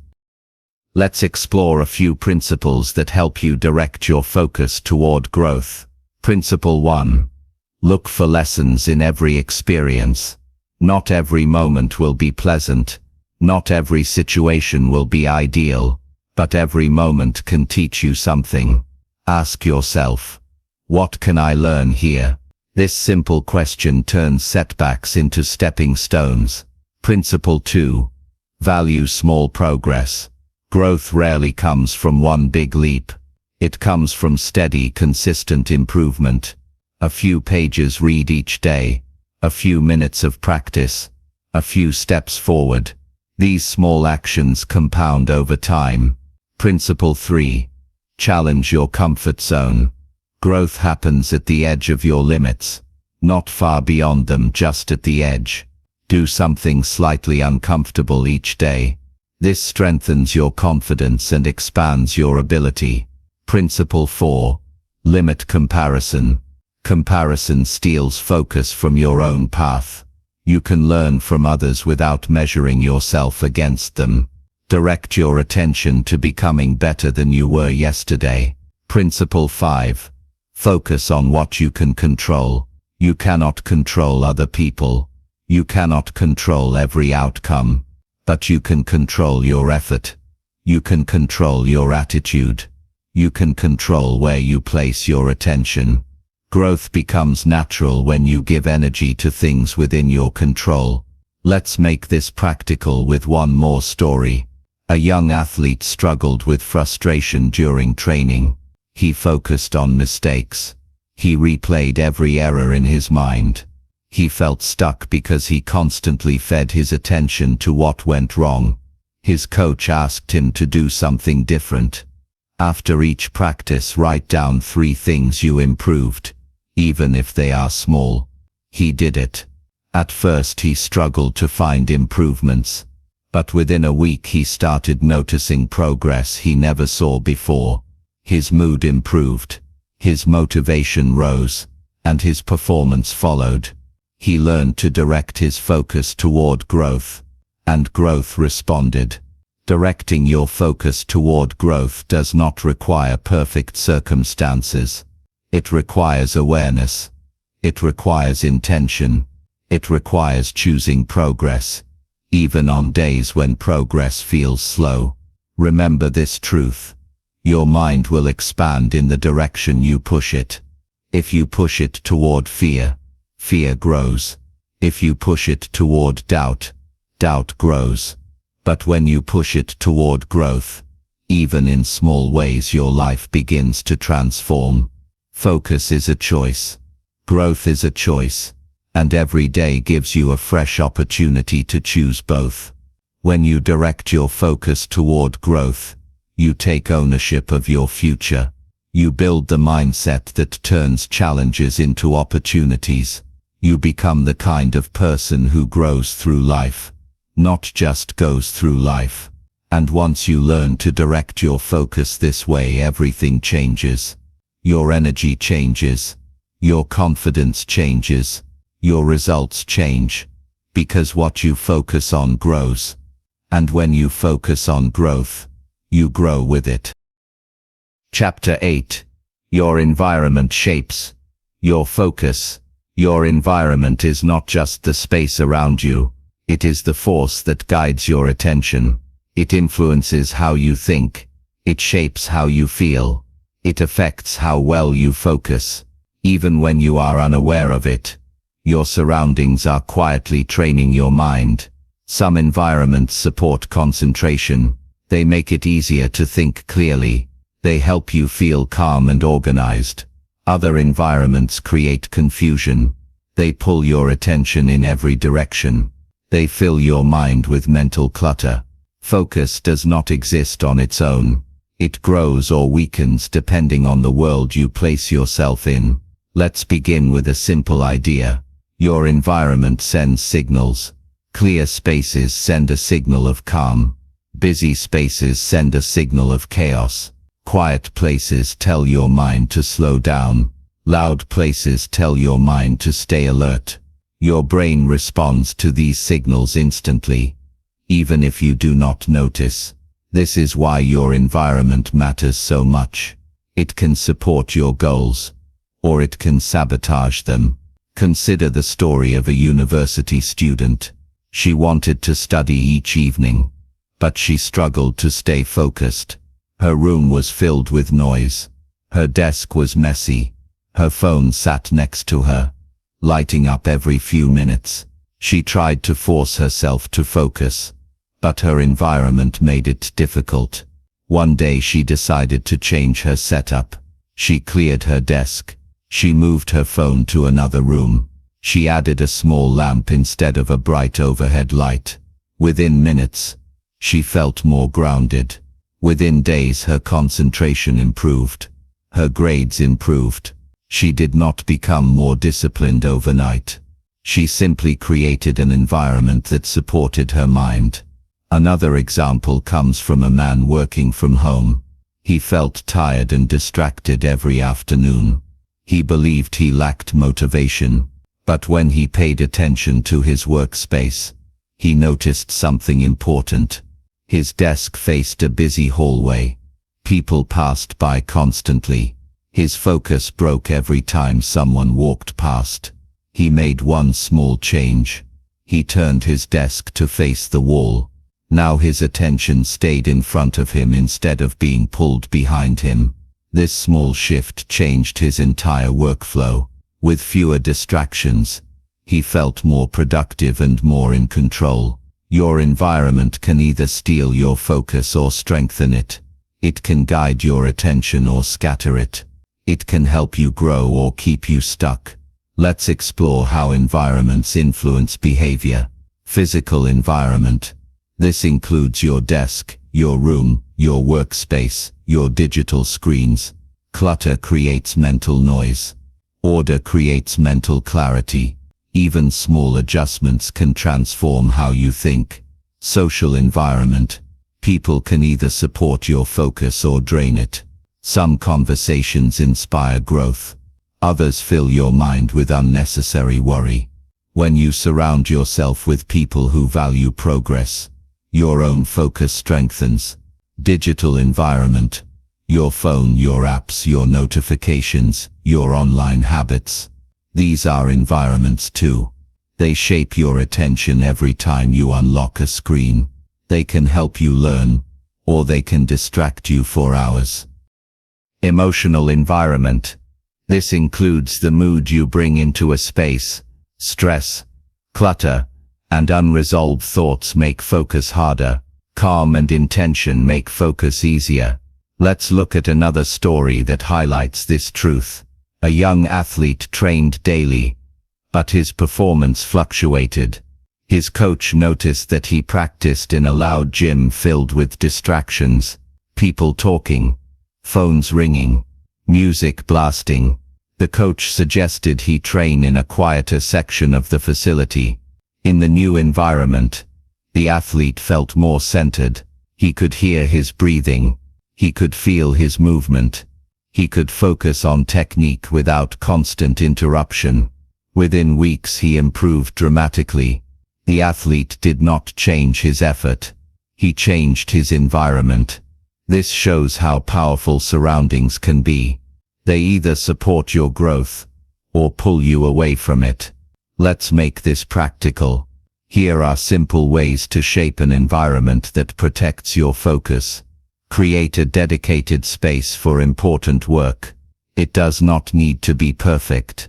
Let's explore a few principles that help you direct your focus toward growth. Principle 1. Look for lessons in every experience. Not every moment will be pleasant. Not every situation will be ideal. But every moment can teach you something. Ask yourself, what can I learn here? This simple question turns setbacks into stepping stones. Principle 2. Value small progress. Growth rarely comes from one big leap. It comes from steady, consistent improvement. A few pages read each day. A few minutes of practice. A few steps forward. These small actions compound over time. Principle 3. Challenge your comfort zone. Growth happens at the edge of your limits. Not far beyond them, just at the edge. Do something slightly uncomfortable each day. This strengthens your confidence and expands your ability. Principle 4. Limit comparison. Comparison steals focus from your own path. You can learn from others without measuring yourself against them. Direct your attention to becoming better than you were yesterday. Principle 5. Focus on what you can control. You cannot control other people. You cannot control every outcome. But you can control your effort. You can control your attitude. You can control where you place your attention. Growth becomes natural when you give energy to things within your control. Let's make this practical with one more story. A young athlete struggled with frustration during training. He focused on mistakes. He replayed every error in his mind. He felt stuck because he constantly fed his attention to what went wrong. His coach asked him to do something different. After each practice, write down 3 things you improved, even if they are small. He did it. At first he struggled to find improvements, but within a week he started noticing progress he never saw before. His mood improved, his motivation rose, and his performance followed. He learned to direct his focus toward growth, and growth responded. Directing your focus toward growth does not require perfect circumstances. It requires awareness. It requires intention. It requires choosing progress, even on days when progress feels slow. Remember this truth. Your mind will expand in the direction you push it. If you push it toward fear, fear grows. If you push it toward doubt, doubt grows. But when you push it toward growth, even in small ways, your life begins to transform. Focus is a choice. Growth is a choice. And every day gives you a fresh opportunity to choose both. When you direct your focus toward growth, you take ownership of your future. You build the mindset that turns challenges into opportunities. You become the kind of person who grows through life, not just goes through life. And once you learn to direct your focus this way, everything changes. Your energy changes. Your confidence changes. Your results change. Because what you focus on grows. And when you focus on growth, you grow with it. Chapter 8. Your environment shapes your focus. Your environment is not just the space around you. It is the force that guides your attention. It influences how you think. It shapes how you feel. It affects how well you focus. Even when you are unaware of it, your surroundings are quietly training your mind. Some environments support concentration. They make it easier to think clearly. They help you feel calm and organized. Other environments create confusion. They pull your attention in every direction. They fill your mind with mental clutter. Focus does not exist on its own. It grows or weakens depending on the world you place yourself in. Let's begin with a simple idea. Your environment sends signals. Clear spaces send a signal of calm. Busy spaces send a signal of chaos. Quiet places tell your mind to slow down. Loud places tell your mind to stay alert. Your brain responds to these signals instantly, even if you do not notice. This is why your environment matters so much. It can support your goals, or it can sabotage them. Consider the story of a university student. She wanted to study each evening, but she struggled to stay focused. Her room was filled with noise. Her desk was messy. Her phone sat next to her, lighting up every few minutes. She tried to force herself to focus, but her environment made it difficult. One day she decided to change her setup. She cleared her desk. She moved her phone to another room. She added a small lamp instead of a bright overhead light. Within minutes, she felt more grounded. Within days, her concentration improved. Her grades improved. She did not become more disciplined overnight. She simply created an environment that supported her mind. Another example comes from a man working from home. He felt tired and distracted every afternoon. He believed he lacked motivation, but when he paid attention to his workspace, he noticed something important. His desk faced a busy hallway. People passed by constantly. His focus broke every time someone walked past. He made one small change. He turned his desk to face the wall. Now his attention stayed in front of him instead of being pulled behind him. This small shift changed his entire workflow. With fewer distractions, he felt more productive and more in control. Your environment can either steal your focus or strengthen it. It can guide your attention or scatter it. It can help you grow or keep you stuck. Let's explore how environments influence behavior. Physical environment. This includes your desk, your room, your workspace, your digital screens. Clutter creates mental noise. Order creates mental clarity. Even small adjustments can transform how you think. Social environment. People can either support your focus or drain it. Some conversations inspire growth. Others fill your mind with unnecessary worry. When you surround yourself with people who value progress, your own focus strengthens. Digital environment. Your phone, your apps, your notifications, your online habits. These are environments too. They shape your attention every time you unlock a screen. They can help you learn, or they can distract you for hours. Emotional environment. This includes the mood you bring into a space. Stress, clutter, and unresolved thoughts make focus harder. Calm and intention make focus easier. Let's look at another story that highlights this truth. A young athlete trained daily, but his performance fluctuated. His coach noticed that he practiced in a loud gym filled with distractions, people talking, phones ringing, music blasting. The coach suggested he train in a quieter section of the facility. In the new environment, the athlete felt more centered. He could hear his breathing. He could feel his movement. He could focus on technique without constant interruption. Within weeks he improved dramatically. The athlete did not change his effort. He changed his environment. This shows how powerful surroundings can be. They either support your growth or pull you away from it. Let's make this practical. Here are simple ways to shape an environment that protects your focus. Create a dedicated space for important work. It does not need to be perfect.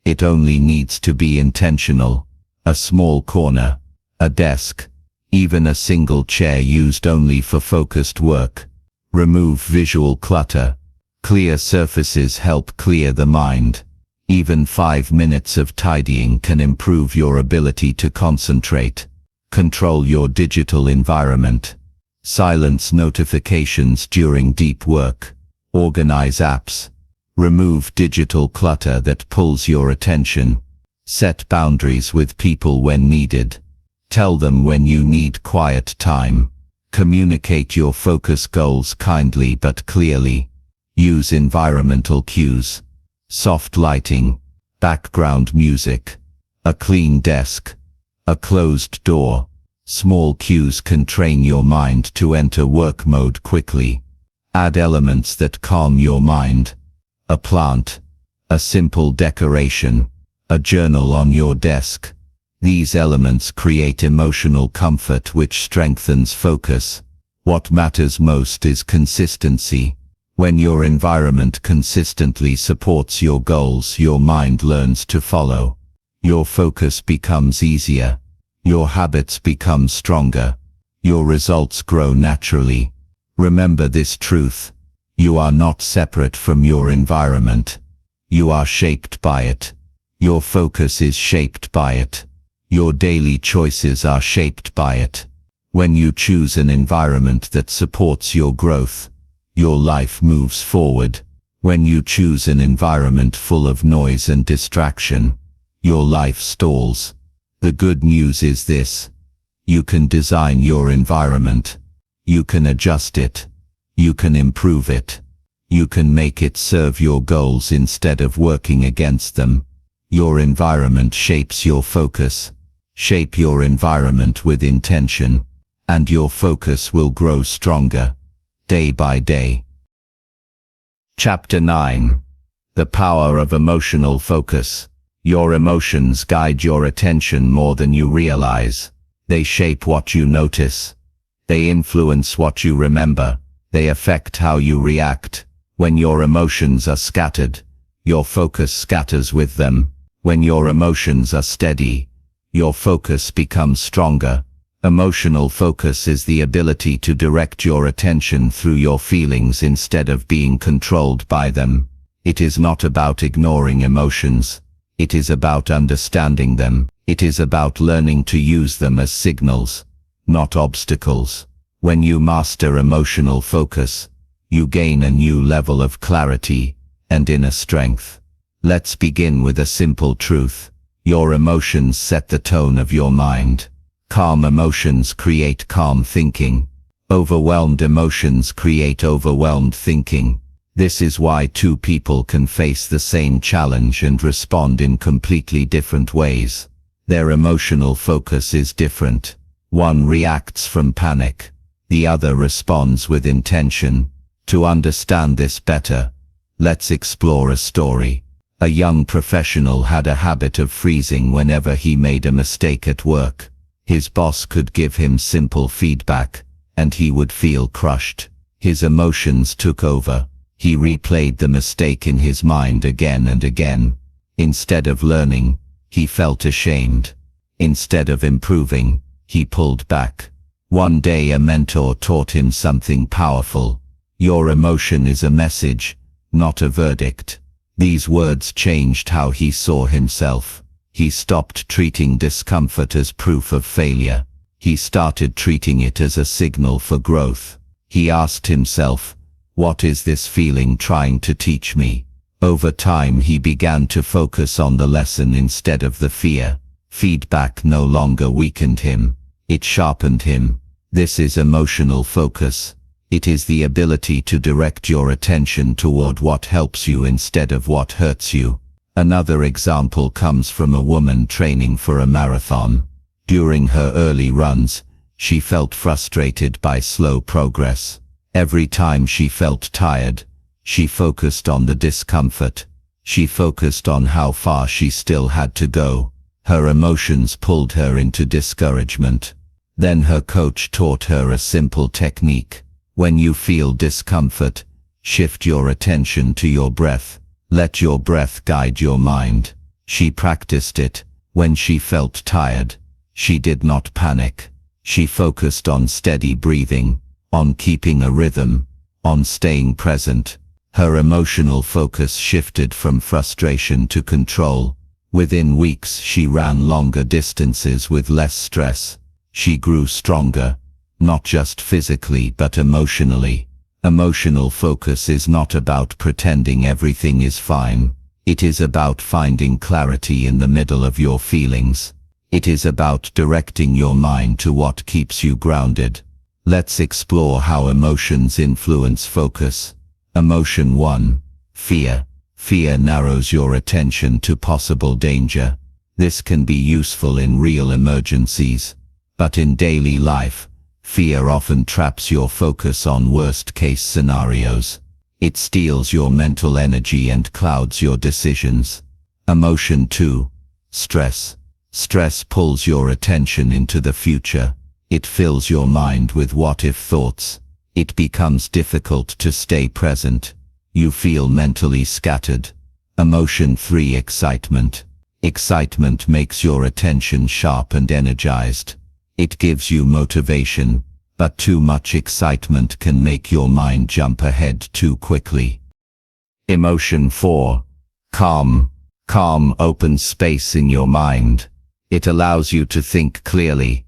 It only needs to be intentional. A small corner, a desk, even a single chair used only for focused work. Remove visual clutter. Clear surfaces help clear the mind. Even 5 minutes of tidying can improve your ability to concentrate. Control your digital environment. Silence notifications during deep work. Organize apps. Remove digital clutter that pulls your attention. Set boundaries with people when needed. Tell them when you need quiet time. Communicate your focus goals kindly but clearly. Use environmental cues. Soft lighting, background music, a clean desk, a closed door. Small cues can train your mind to enter work mode quickly. Add elements that calm your mind. A plant, a simple decoration, a journal on your desk. These elements create emotional comfort which strengthens focus. What matters most is consistency. When your environment consistently supports your goals, your mind learns to follow. Your focus becomes easier. Your habits become stronger. Your results grow naturally. Remember this truth. You are not separate from your environment. You are shaped by it. Your focus is shaped by it. Your daily choices are shaped by it. When you choose an environment that supports your growth, your life moves forward. When you choose an environment full of noise and distraction, your life stalls. The good news is this: you can design your environment. You can adjust it. You can improve it. You can make it serve your goals instead of working against them. Your environment shapes your focus. Shape your environment with intention, and your focus will grow stronger, day by day. Chapter 9. The Power of Emotional Focus. Your emotions guide your attention more than you realize. They shape what you notice. They influence what you remember. They affect how you react. When your emotions are scattered, your focus scatters with them. When your emotions are steady, your focus becomes stronger. Emotional focus is the ability to direct your attention through your feelings instead of being controlled by them. It is not about ignoring emotions. It is about understanding them. It is about learning to use them as signals, not obstacles. When you master emotional focus, you gain a new level of clarity and inner strength. Let's begin with a simple truth. Your emotions set the tone of your mind. Calm emotions create calm thinking. Overwhelmed emotions create overwhelmed thinking. This is why two people can face the same challenge and respond in completely different ways. Their emotional focus is different. One reacts from panic. The other responds with intention. To understand this better, let's explore a story. A young professional had a habit of freezing whenever he made a mistake at work. His boss could give him simple feedback, and he would feel crushed. His emotions took over. He replayed the mistake in his mind again and again. Instead of learning, he felt ashamed. Instead of improving, he pulled back. One day a mentor taught him something powerful. Your emotion is a message, not a verdict. These words changed how he saw himself. He stopped treating discomfort as proof of failure. He started treating it as a signal for growth. He asked himself, what is this feeling trying to teach me? Over time he began to focus on the lesson instead of the fear. Feedback no longer weakened him. It sharpened him. This is emotional focus. It is the ability to direct your attention toward what helps you instead of what hurts you. Another example comes from a woman training for a marathon. During her early runs, she felt frustrated by slow progress. Every time she felt tired, she focused on the discomfort. She focused on how far she still had to go. Her emotions pulled her into discouragement. Then her coach taught her a simple technique. When you feel discomfort, shift your attention to your breath. Let your breath guide your mind. She practiced it. When she felt tired, she did not panic. She focused on steady breathing, on keeping a rhythm, on staying present. Her emotional focus shifted from frustration to control. Within weeks she ran longer distances with less stress. She grew stronger, not just physically but emotionally. Emotional focus is not about pretending everything is fine. It is about finding clarity in the middle of your feelings. It is about directing your mind to what keeps you grounded. Let's explore how emotions influence focus. Emotion 1. Fear. Fear narrows your attention to possible danger. This can be useful in real emergencies, but in daily life, fear often traps your focus on worst-case scenarios. It steals your mental energy and clouds your decisions. Emotion 2. Stress. Stress pulls your attention into the future. It fills your mind with what-if thoughts. It becomes difficult to stay present. You feel mentally scattered. Emotion 3. Excitement. Excitement makes your attention sharp and energized. It gives you motivation, but too much excitement can make your mind jump ahead too quickly. Emotion 4. Calm. Calm opens space in your mind. It allows you to think clearly.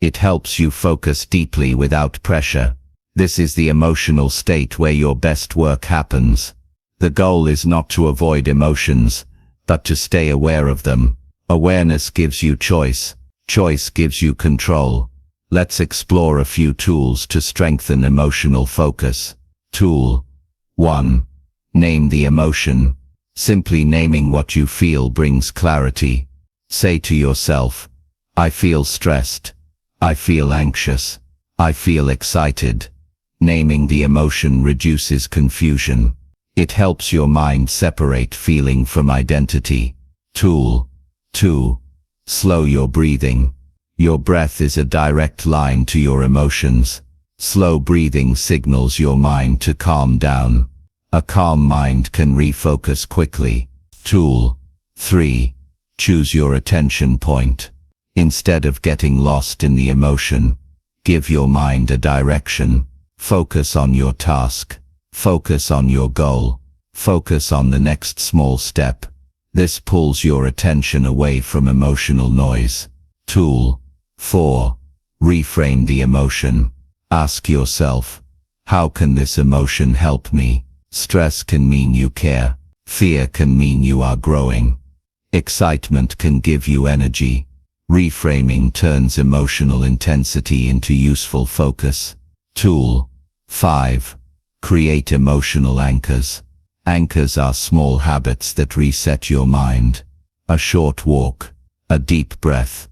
It helps you focus deeply without pressure. This is the emotional state where your best work happens. The goal is not to avoid emotions, but to stay aware of them. Awareness gives you choice. Choice gives you control. Let's explore a few tools to strengthen emotional focus. Tool 1. Name the emotion. Simply naming what you feel brings clarity. Say to yourself, I feel stressed. I feel anxious. I feel excited. Naming the emotion reduces confusion. It helps your mind separate feeling from identity. Tool 2. Slow your breathing. Your breath is a direct line to your emotions. Slow breathing signals your mind to calm down. A calm mind can refocus quickly. Tool 3. Choose your attention point. Instead of getting lost in the emotion, give your mind a direction. Focus on your task. Focus on your goal. Focus on the next small step. This pulls your attention away from emotional noise. Tool 4. Reframe the emotion. Ask yourself, how can this emotion help me? Stress can mean you care. Fear can mean you are growing. Excitement can give you energy. Reframing turns emotional intensity into useful focus. Tool 5. Create emotional anchors. Anchors are small habits that reset your mind. A short walk, a deep breath,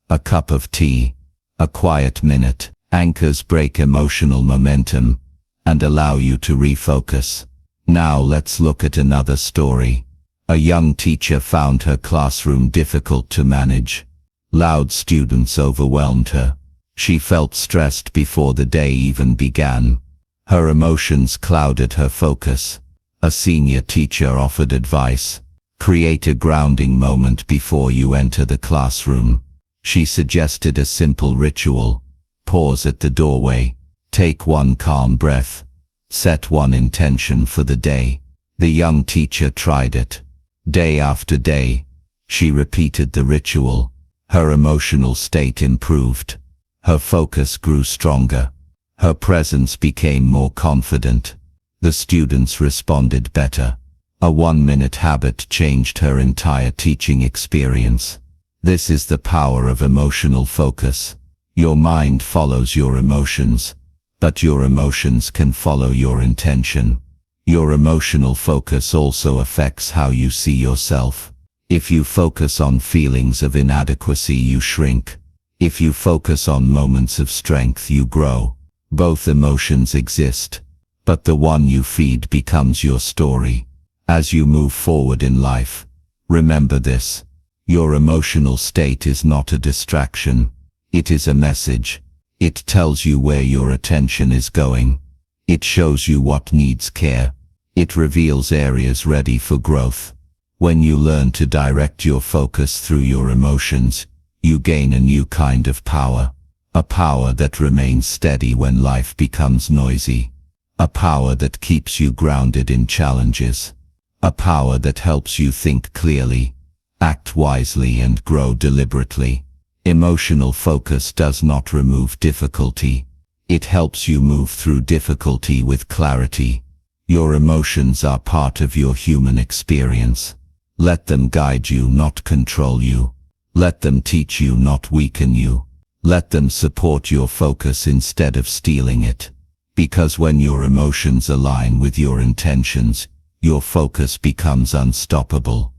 a cup of tea, a quiet minute. Anchors break emotional momentum and allow you to refocus. Now let's look at another story. A young teacher found her classroom difficult to manage. Loud students overwhelmed her. She felt stressed before the day even began. Her emotions clouded her focus. A senior teacher offered advice. Create a grounding moment before you enter the classroom. She suggested a simple ritual. Pause at the doorway. Take one calm breath. Set one intention for the day. The young teacher tried it. Day after day, she repeated the ritual. Her emotional state improved. Her focus grew stronger. Her presence became more confident. The students responded better. A 1-minute habit changed her entire teaching experience. This is the power of emotional focus. Your mind follows your emotions, but your emotions can follow your intention. Your emotional focus also affects how you see yourself. If you focus on feelings of inadequacy, you shrink. If you focus on moments of strength, you grow. Both emotions exist, but the one you feed becomes your story. As you move forward in life, remember this. Your emotional state is not a distraction. It is a message. It tells you where your attention is going. It shows you what needs care. It reveals areas ready for growth. When you learn to direct your focus through your emotions, you gain a new kind of power. A power that remains steady when life becomes noisy. A power that keeps you grounded in challenges. A power that helps you think clearly, act wisely, and grow deliberately. Emotional focus does not remove difficulty. It helps you move through difficulty with clarity. Your emotions are part of your human experience. Let them guide you, not control you. Let them teach you, not weaken you. Let them support your focus instead of stealing it. Because when your emotions align with your intentions, your focus becomes unstoppable.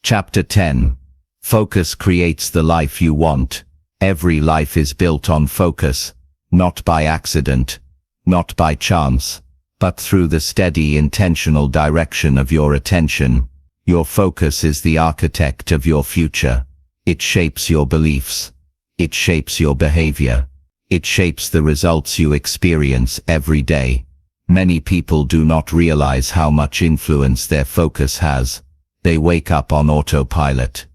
Chapter 10. Focus creates the life you want. Every life is built on focus, not by accident, not by chance, but through the steady, intentional direction of your attention. Your focus is the architect of your future. It shapes your beliefs. It shapes your behavior. It shapes the results you experience every day. Many people do not realize how much influence their focus has. They wake up on autopilot.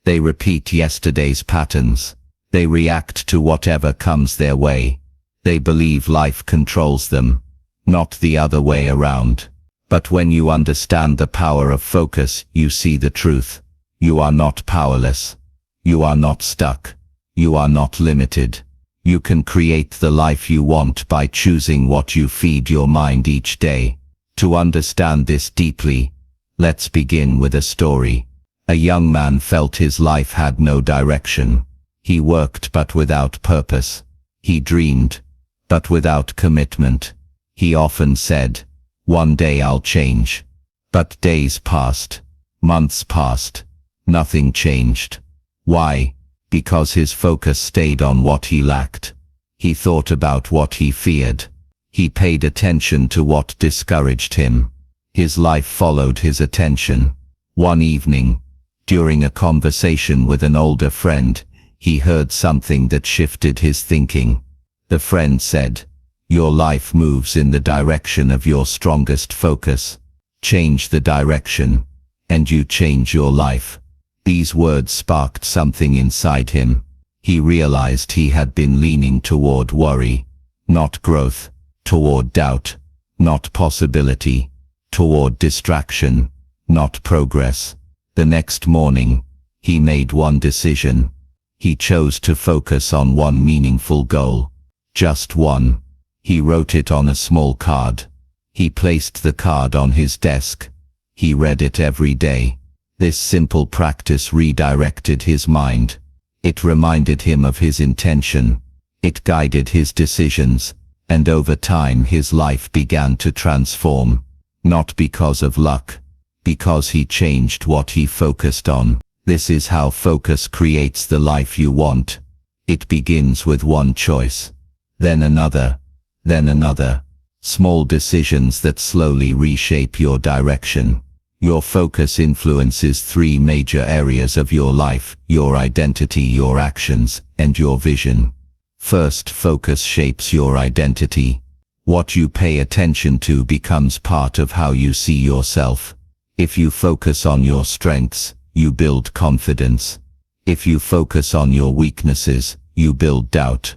They repeat yesterday's patterns. They react to whatever comes their way. They believe life controls them, not the other way around. But when you understand the power of focus, you see the truth. You are not powerless. You are not stuck. You are not limited. You can create the life you want by choosing what you feed your mind each day. To understand this deeply, let's begin with a story. A young man felt his life had no direction. He worked but without purpose. He dreamed, but without commitment. He often said, "One day I'll change." But days passed. Months passed. Nothing changed. Why? Because his focus stayed on what he lacked. He thought about what he feared. He paid attention to what discouraged him. His life followed his attention. One evening, during a conversation with an older friend, he heard something that shifted his thinking. The friend said, "Your life moves in the direction of your strongest focus. Change the direction, and you change your life." These words sparked something inside him. He realized he had been leaning toward worry, not growth, toward doubt, not possibility, toward distraction, not progress. The next morning, he made one decision. He chose to focus on one meaningful goal. Just one. He wrote it on a small card. He placed the card on his desk. He read it every day. This simple practice redirected his mind. It reminded him of his intention. It guided his decisions, and over time his life began to transform. Not because of luck, because he changed what he focused on. This is how focus creates the life you want. It begins with one choice, then another, then another. Small decisions that slowly reshape your direction. Your focus influences three major areas of your life: your identity, your actions, and your vision. First, focus shapes your identity. What you pay attention to becomes part of how you see yourself. If you focus on your strengths, you build confidence. If you focus on your weaknesses, you build doubt.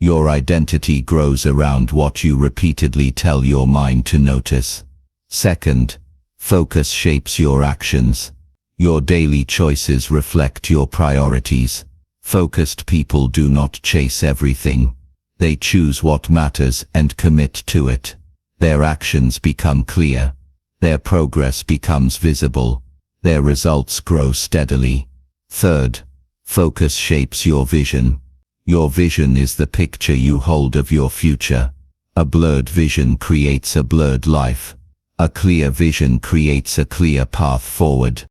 Your identity grows around what you repeatedly tell your mind to notice. Second, focus shapes your actions. Your daily choices reflect your priorities. Focused people do not chase everything. They choose what matters and commit to it. Their actions become clear. Their progress becomes visible. Their results grow steadily. Third, focus shapes your vision. Your vision is the picture you hold of your future. A blurred vision creates a blurred life. A clear vision creates a clear path forward.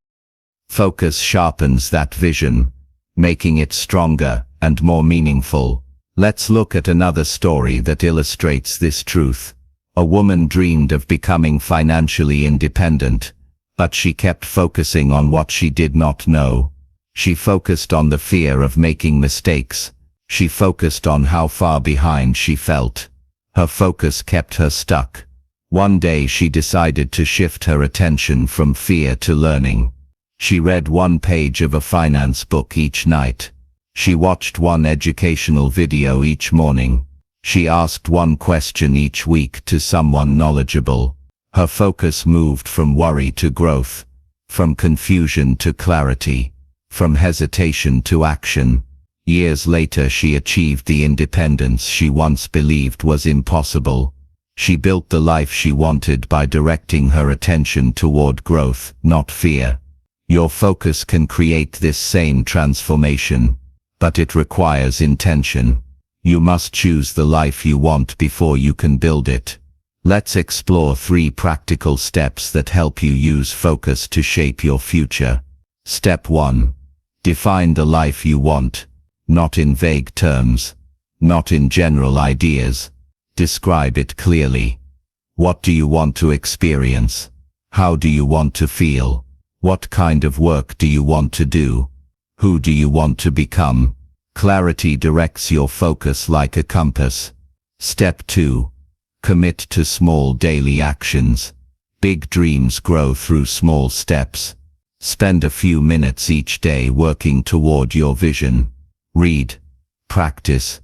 Focus sharpens that vision, making it stronger and more meaningful. Let's look at another story that illustrates this truth. A woman dreamed of becoming financially independent, but she kept focusing on what she did not know. She focused on the fear of making mistakes. She focused on how far behind she felt. Her focus kept her stuck. One day she decided to shift her attention from fear to learning. She read one page of a finance book each night. She watched one educational video each morning. She asked one question each week to someone knowledgeable. Her focus moved from worry to growth, from confusion to clarity, from hesitation to action. Years later she achieved the independence she once believed was impossible. She built the life she wanted by directing her attention toward growth, not fear. Your focus can create this same transformation. but it requires intention. You must choose the life you want before you can build it. Let's explore 3 practical steps that help you use focus to shape your future. Step 1. Define the life you want, not in vague terms, not in general ideas. Describe it clearly. What do you want to experience? How do you want to feel? What kind of work do you want to do? Who do you want to become? Clarity directs your focus like a compass. Step 2. Commit to small daily actions. Big dreams grow through small steps. Spend a few minutes each day working toward your vision. Read, practice,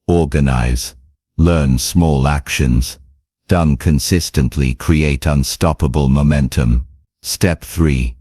organize, learn small actions. Done consistently create unstoppable momentum. Step 3.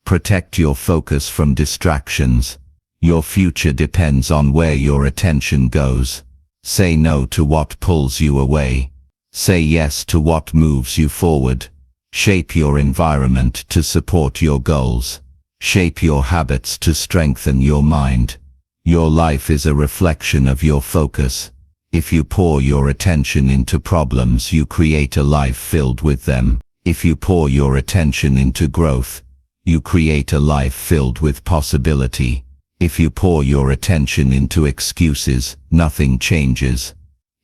Protect your focus from distractions. Your future depends on where your attention goes. Say no to what pulls you away. Say yes to what moves you forward. Shape your environment to support your goals. Shape your habits to strengthen your mind. Your life is a reflection of your focus. If you pour your attention into problems, you create a life filled with them. If you pour your attention into growth, you create a life filled with possibility. If you pour your attention into excuses, nothing changes.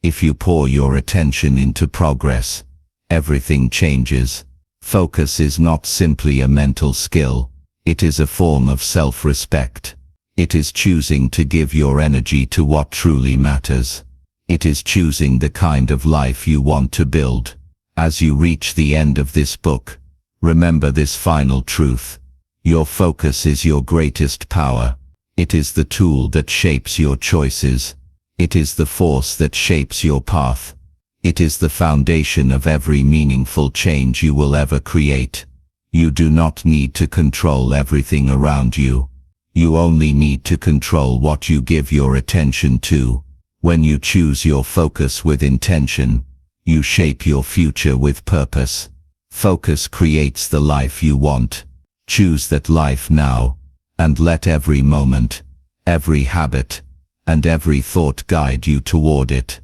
If you pour your attention into progress, everything changes. Focus is not simply a mental skill. It is a form of self-respect. It is choosing to give your energy to what truly matters. It is choosing the kind of life you want to build. As you reach the end of this book, remember this final truth. Your focus is your greatest power. It is the tool that shapes your choices. It is the force that shapes your path. It is the foundation of every meaningful change you will ever create. You do not need to control everything around you. You only need to control what you give your attention to. When you choose your focus with intention, you shape your future with purpose. Focus creates the life you want. Choose that life now, and let every moment, every habit, and every thought guide you toward it.